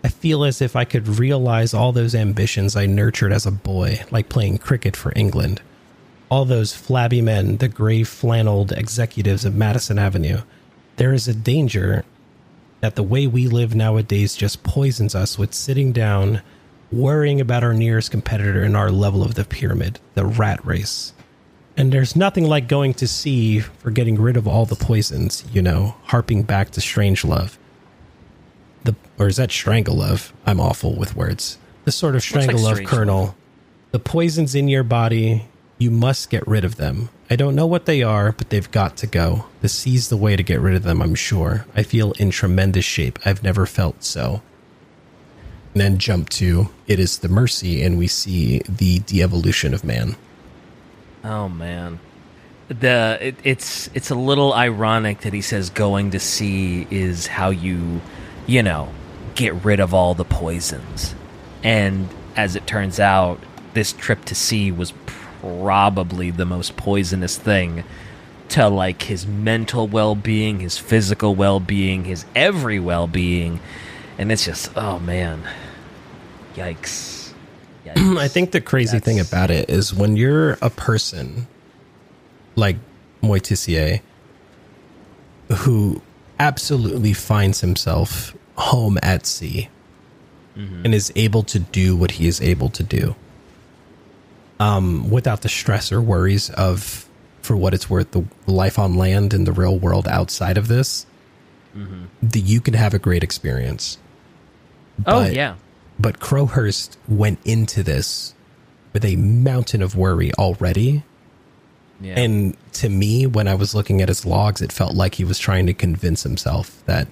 [SPEAKER 1] I feel as if I could realize all those ambitions I nurtured as a boy, like playing cricket for England. All those flabby men, the gray flanneled executives of Madison Avenue. There is a danger that the way we live nowadays just poisons us with sitting down, worrying about our nearest competitor in our level of the pyramid, the rat race. And there's nothing like going to sea for getting rid of all the poisons, harping back to Strangelove. Or is that Strangelove? I'm awful with words. The sort of Strangelove kernel. The poisons in your body, you must get rid of them. I don't know what they are, but they've got to go. The sea's the way to get rid of them, I'm sure. I feel in tremendous shape. I've never felt so. And then jump to, it is the Mercy, and we see the de-evolution of man.
[SPEAKER 2] Oh, man. It's a little ironic that he says going to sea is how you get rid of all the poisons. And as it turns out, this trip to sea was probably the most poisonous thing to like his mental well-being, his physical well-being, his every well-being. And it's just, oh man, yikes.
[SPEAKER 1] I think the crazy thing about it is when you're a person like Moitessier, who absolutely finds himself home at sea and is able to do what he is able to do, without the stress or worries of, for what it's worth, the life on land and the real world outside of this, you can have a great experience. But Crowhurst went into this with a mountain of worry already. Yeah. And to me, when I was looking at his logs, it felt like he was trying to convince himself that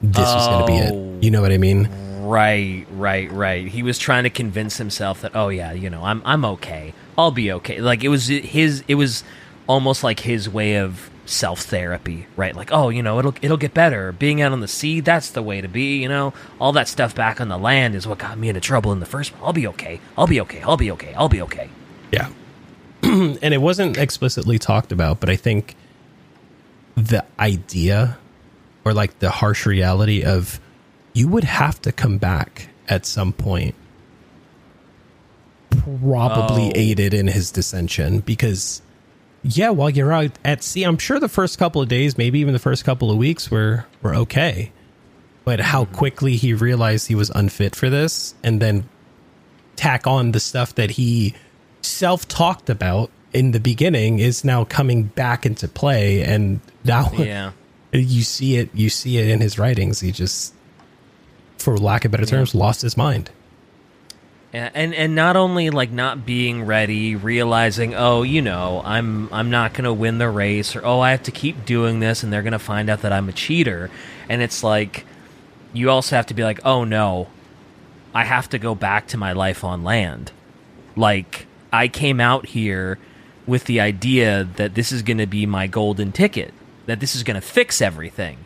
[SPEAKER 1] this was going to be it. You know what I mean?
[SPEAKER 2] Right. He was trying to convince himself that, I'm okay. I'll be okay. Like it was almost like his way of self-therapy, right? Like, it'll get better. Being out on the sea, that's the way to be, all that stuff back on the land is what got me into trouble in the first one. I'll be okay.
[SPEAKER 1] Yeah. And it wasn't explicitly talked about, but I think the idea or like the harsh reality of you would have to come back at some point probably aided in his dissension, because while you're out at sea, I'm sure the first couple of days, maybe even the first couple of weeks were okay. But how quickly he realized he was unfit for this, and then tack on the stuff that he self-talked about in the beginning is now coming back into play. And now you see it in his writings. He just, for lack of better terms, lost his mind.
[SPEAKER 2] Yeah, and not only like not being ready, realizing, I'm not going to win the race, or I have to keep doing this and they're going to find out that I'm a cheater. And it's like, you also have to be like, oh no, I have to go back to my life on land. Like, I came out here with the idea that this is going to be my golden ticket, that this is going to fix everything.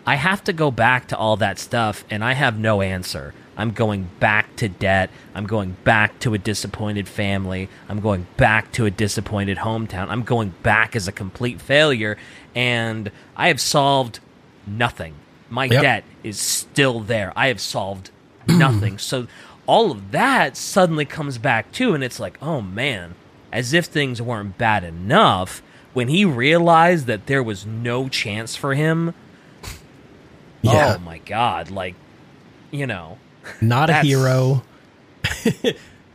[SPEAKER 2] I have to go back to all that stuff, and I have no answer. I'm going back to debt. I'm going back to a disappointed family. I'm going back to a disappointed hometown. I'm going back as a complete failure, and I have solved nothing. My debt is still there. I have solved nothing. So all of that suddenly comes back too, and it's like, oh man, as if things weren't bad enough, when he realized that there was no chance for him, oh my God, like,
[SPEAKER 1] not a hero,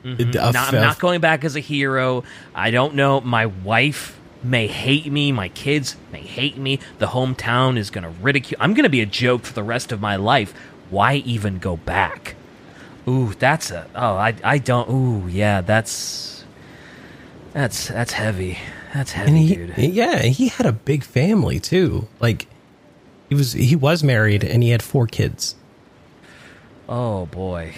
[SPEAKER 2] I'm not going back as a hero. I don't know. My wife may hate me. My kids may hate me. The hometown is going to ridicule. I'm going to be a joke for the rest of my life. Why even go back? Ooh, that's a... Oh, I don't... Ooh, yeah, that's heavy. That's heavy, dude.
[SPEAKER 1] Yeah, he had a big family, too. Like, he was married, and he had 4 kids.
[SPEAKER 2] Oh, boy.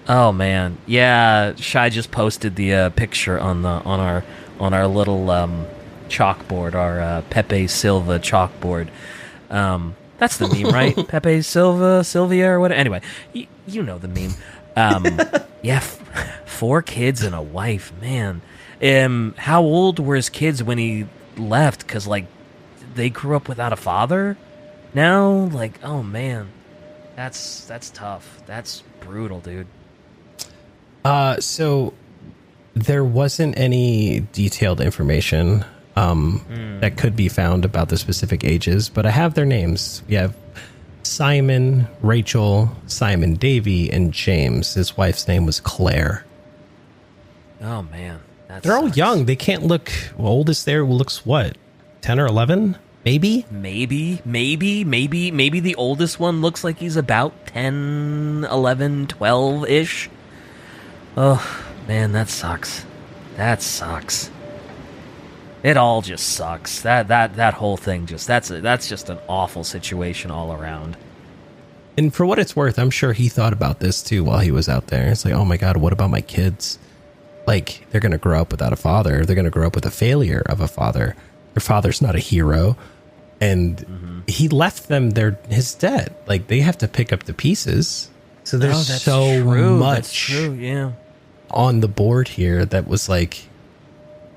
[SPEAKER 2] Oh, man. Yeah, Shai just posted the picture on our little chalkboard, our Pepe Silva chalkboard. That's the meme, right? Pepe Sylvia, or whatever. Anyway, you know the meme. Yeah, 4 kids and a wife, man. How old were his kids when he left? Because, like, they grew up without a father now? Like, oh, man. That's tough. That's brutal, dude.
[SPEAKER 1] So there wasn't any detailed information that could be found about the specific ages, but I have their names. We have Simon, Rachel, Simon Davy, and James. His wife's name was Claire.
[SPEAKER 2] Oh, man.
[SPEAKER 1] They're all young. They can't look... Oldest there looks, what, 10 or 11? Maybe the oldest one looks like he's about 10, 11, 12-ish. Oh, man, that sucks. It all just sucks. That whole thing that's just an awful situation all around. And for what it's worth, I'm sure he thought about this too while he was out there. It's like, oh my God, what about my kids? Like, they're going to grow up without a father. They're going to grow up with a failure of a father. Their father's not a hero. And he left them his debt. Like, they have to pick up the pieces. So there's much on the board here that was like,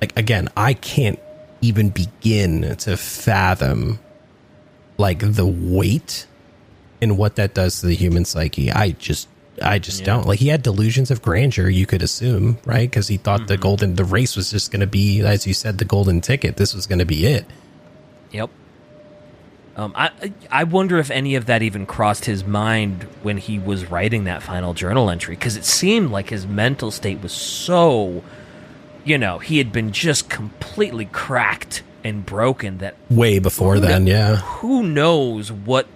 [SPEAKER 1] again, I can't even begin to fathom, like, the weight and what that does to the human psyche. I just don't. Like, he had delusions of grandeur, you could assume, right? Because he thought the race was just going to be, as you said, the golden ticket. This was going to be it.
[SPEAKER 2] Yep. I wonder if any of that even crossed his mind when he was writing that final journal entry, because it seemed like his mental state was so, he had been just completely cracked and broken that
[SPEAKER 1] way before then, yeah.
[SPEAKER 2] Who knows what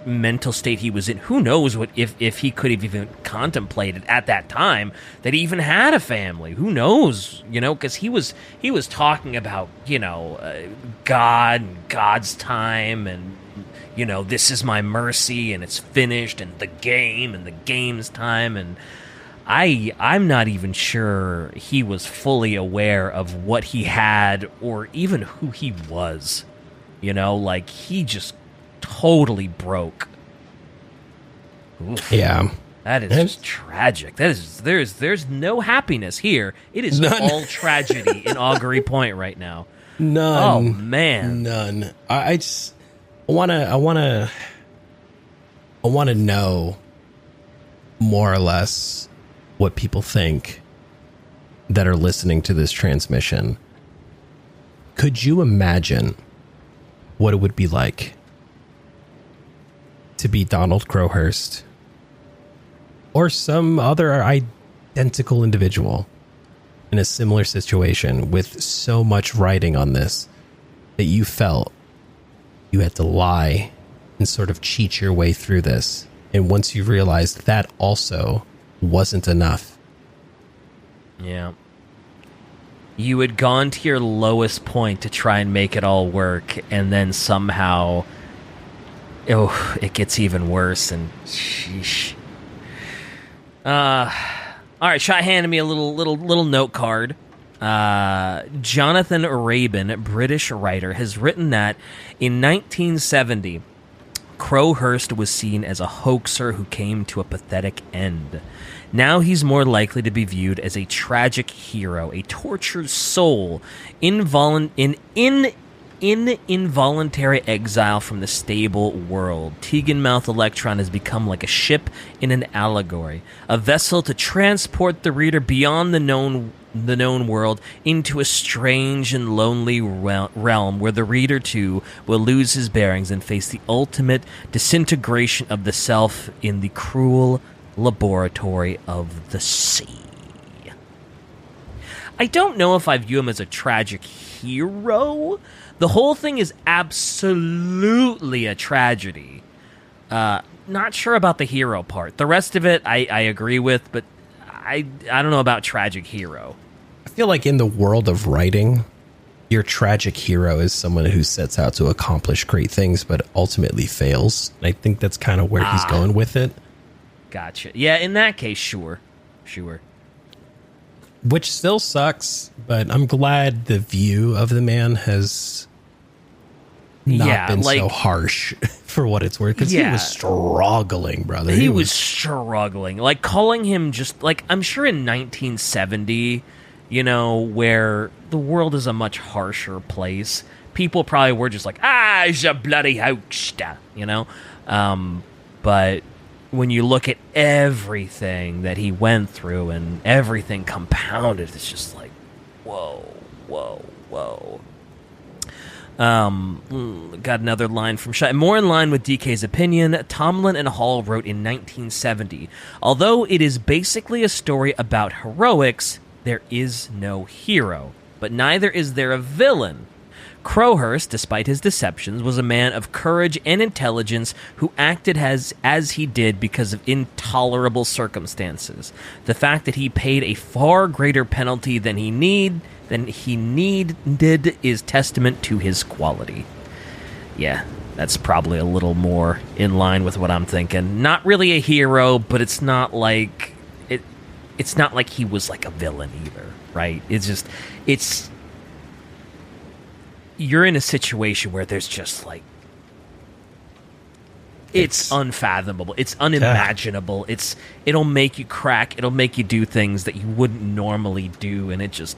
[SPEAKER 2] mental state he was in? Who knows what if he could have even contemplated at that time that he even had a family? Who knows? Because he was talking about God and God's time and this is my mercy and it's finished and the game's time, and I'm not even sure he was fully aware of what he had or even who he was. Like, he just totally broke. Oof.
[SPEAKER 1] Yeah.
[SPEAKER 2] That is just tragic. There's no happiness here. It is all tragedy in Augury Point right now.
[SPEAKER 1] None.
[SPEAKER 2] Oh, man.
[SPEAKER 1] None. I want to know more or less what people think that are listening to this transmission. Could you imagine what it would be like to be Donald Crowhurst or some other identical individual in a similar situation with so much writing on this that you felt you had to lie and sort of cheat your way through this, and once you realized that also wasn't enough?
[SPEAKER 2] Yeah. You had gone to your lowest point to try and make it all work, and then somehow it gets even worse, and sheesh. All right, Shai handed me a little note card. Jonathan Rabin, British writer, has written that in 1970, Crowhurst was seen as a hoaxer who came to a pathetic end. Now he's more likely to be viewed as a tragic hero, a tortured soul, in involuntary exile from the stable world. Teignmouth Electron has become like a ship in an allegory, a vessel to transport the reader beyond the known world into a strange and lonely realm where the reader too will lose his bearings and face the ultimate disintegration of the self in the cruel laboratory of the sea. I don't know if I view him as a tragic hero. The whole thing is absolutely a tragedy. Not sure about the hero part. The rest of it, I agree with, but I don't know about tragic hero.
[SPEAKER 1] I feel like in the world of writing, your tragic hero is someone who sets out to accomplish great things, but ultimately fails. And I think that's kind of where he's going with it.
[SPEAKER 2] Gotcha. Yeah, in that case, sure.
[SPEAKER 1] Which still sucks, but I'm glad the view of the man has not been so harsh for what it's worth. Because he was struggling, brother.
[SPEAKER 2] He was struggling. Like, calling him just, like, I'm sure in 1970, you know, where the world is a much harsher place, people probably were just like, he's a bloody hoaxer, you know? But when you look at everything that he went through and everything compounded, it's just like, whoa. Got another line from Shai. More in line with DK's opinion, Tomlin and Hall wrote in 1970, although it is basically a story about heroics, there is no hero, but neither is there a villain. Crowhurst, despite his deceptions, was a man of courage and intelligence who acted as he did because of intolerable circumstances. The fact that he paid a far greater penalty than he needed is testament to his quality. Yeah, that's probably a little more in line with what I'm thinking. Not really a hero, but it's not like he was like a villain either, right? You're in a situation where there's just like it's unfathomable, it's unimaginable, it'll make you crack, it'll make you do things that you wouldn't normally do, and it's just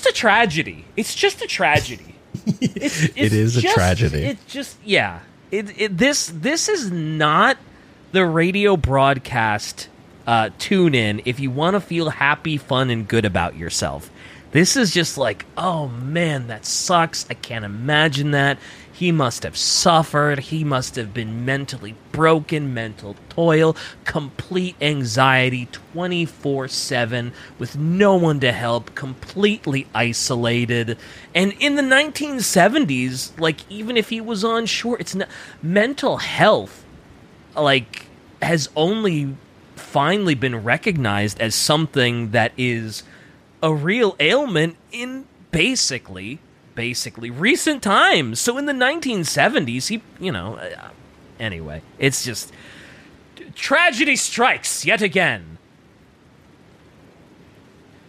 [SPEAKER 2] a tragedy. It's just a tragedy.
[SPEAKER 1] It is a tragedy.
[SPEAKER 2] It's just this is not the radio broadcast tune in if you want to feel happy, fun, and good about yourself. This is just like, oh man, that sucks. I can't imagine that. He must have suffered. He must have been mentally broken, mental toil, complete anxiety, 24/7, with no one to help, completely isolated. And in the 1970s, like, even if he was on shore, it's not, mental health, like, has only finally been recognized as something that is a real ailment in basically recent times. So in the 1970s, anyway, it's just tragedy strikes yet again.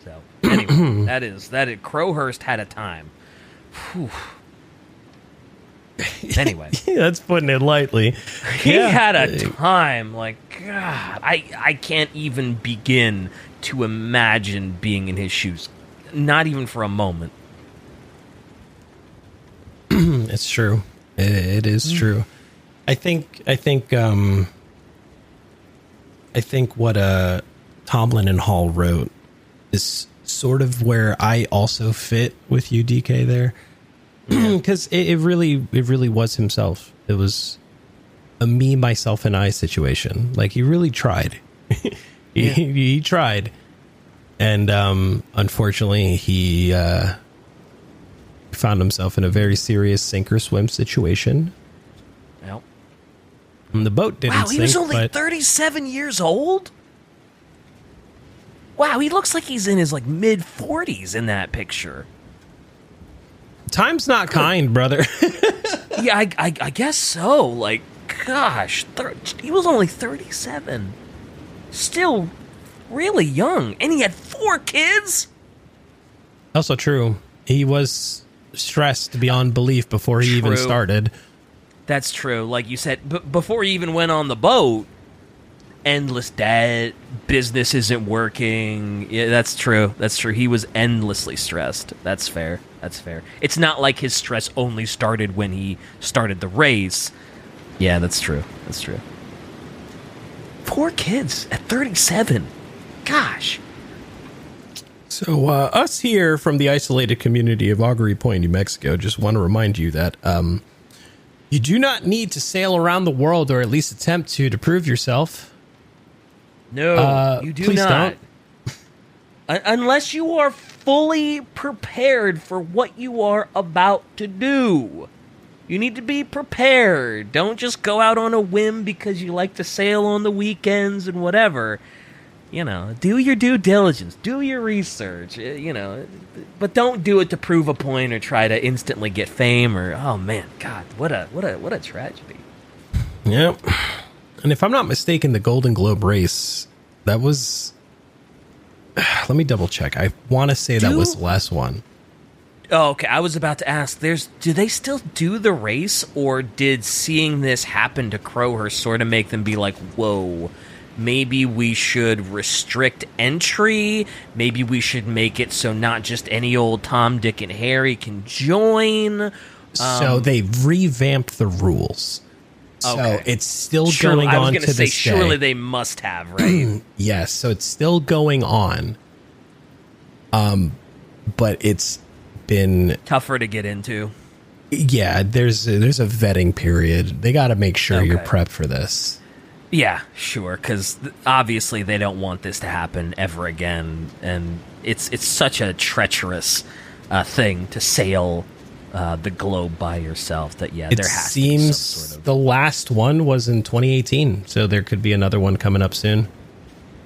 [SPEAKER 2] So anyway, that is Crowhurst had a time. Whew. Anyway,
[SPEAKER 1] that's putting it lightly.
[SPEAKER 2] He had a time. Like, God, I can't even begin to imagine being in his shoes. Not even for a moment.
[SPEAKER 1] It's true. It is true. I think what Tomlin and Hall wrote is sort of where I also fit with you, DK, there. Because it really was himself. It was a me, myself, and I situation. Like, he really tried. He tried. And unfortunately, he found himself in a very serious sink or swim situation.
[SPEAKER 2] Yep.
[SPEAKER 1] And the boat didn't sink.
[SPEAKER 2] Wow, he was only 37 years old? Wow, he looks like he's in his like mid-40s in that picture.
[SPEAKER 1] Time's not kind, brother.
[SPEAKER 2] Yeah, I guess so. Like, gosh, he was only 37. Still really young. And he had 4 kids?
[SPEAKER 1] Also true. He was stressed beyond belief before he even started.
[SPEAKER 2] That's true. Like you said, before he even went on the boat, endless debt, business isn't working. Yeah, that's true. That's true. He was endlessly stressed. That's fair. It's not like his stress only started when he started the race. Yeah, that's true. 4 kids at 37. Gosh.
[SPEAKER 1] So us here from the isolated community of Augury Point, New Mexico, just want to remind you that You do not need to sail around the world, or at least attempt to prove yourself.
[SPEAKER 2] No, you do
[SPEAKER 1] please
[SPEAKER 2] not.
[SPEAKER 1] Don't.
[SPEAKER 2] Unless you are fully prepared for what you are about to do. You need to be prepared. Don't just go out on a whim because you like to sail on the weekends and whatever. You know, do your due diligence, do your research, you know, but don't do it to prove a point or try to instantly get fame or, oh man, God, what a tragedy.
[SPEAKER 1] Yep. And if I'm not mistaken, the Golden Globe race, that was, let me double check. I want to say that was the last one.
[SPEAKER 2] Oh, okay. I was about to ask, do they still do the race, or did seeing this happen to Crowhurst sort of make them be like, whoa, maybe we should restrict entry. Maybe we should make it so not just any old Tom, Dick, and Harry can join.
[SPEAKER 1] So they've revamped the rules. So it's still going on to this day. I was going to say,
[SPEAKER 2] surely they must have, right?
[SPEAKER 1] Yes, so it's still going on. But it's been
[SPEAKER 2] tougher to get into.
[SPEAKER 1] Yeah, there's a vetting period. They got to make sure you're prepped for this.
[SPEAKER 2] Yeah, sure, because obviously they don't want this to happen ever again, and it's such a treacherous thing to sail the globe by yourself that, there has to be some sort of...
[SPEAKER 1] The last one was in 2018, so there could be another one coming up soon.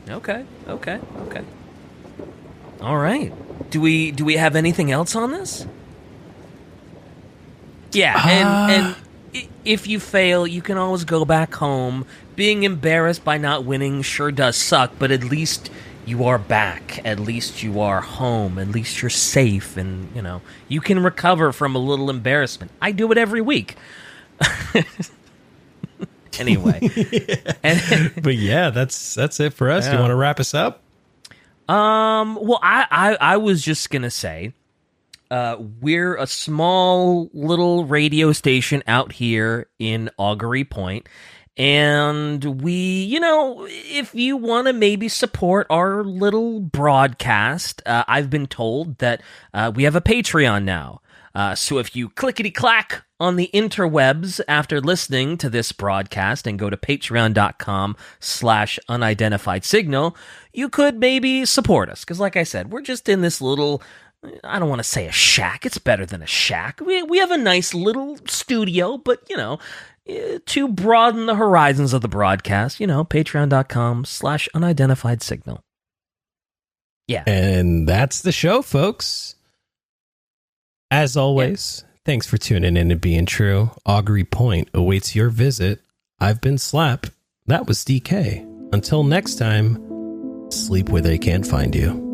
[SPEAKER 2] Okay. All right. Do we have anything else on this? Yeah, and if you fail, you can always go back home. Being embarrassed by not winning sure does suck, but at least you are back. At least you are home. At least you're safe, and you can recover from a little embarrassment. I do it every week. Anyway.
[SPEAKER 1] But yeah, that's it for us. Yeah. You want to wrap us up?
[SPEAKER 2] Well, I was just gonna say, we're a small little radio station out here in Augury Point, and we, if you want to maybe support our little broadcast, I've been told that we have a Patreon now. So if you clickety-clack on the interwebs after listening to this broadcast and go to patreon.com/unidentified signal, you could maybe support us. Because like I said, we're just in this little, I don't want to say a shack. It's better than a shack. We have a nice little studio, but, to broaden the horizons of the broadcast, patreon.com/unidentified signal. Yeah.
[SPEAKER 1] And that's the show, folks. As always, thanks for tuning in and being true. Augury Point awaits your visit. I've been Slap. That was DK. Until next time, sleep where they can't find you.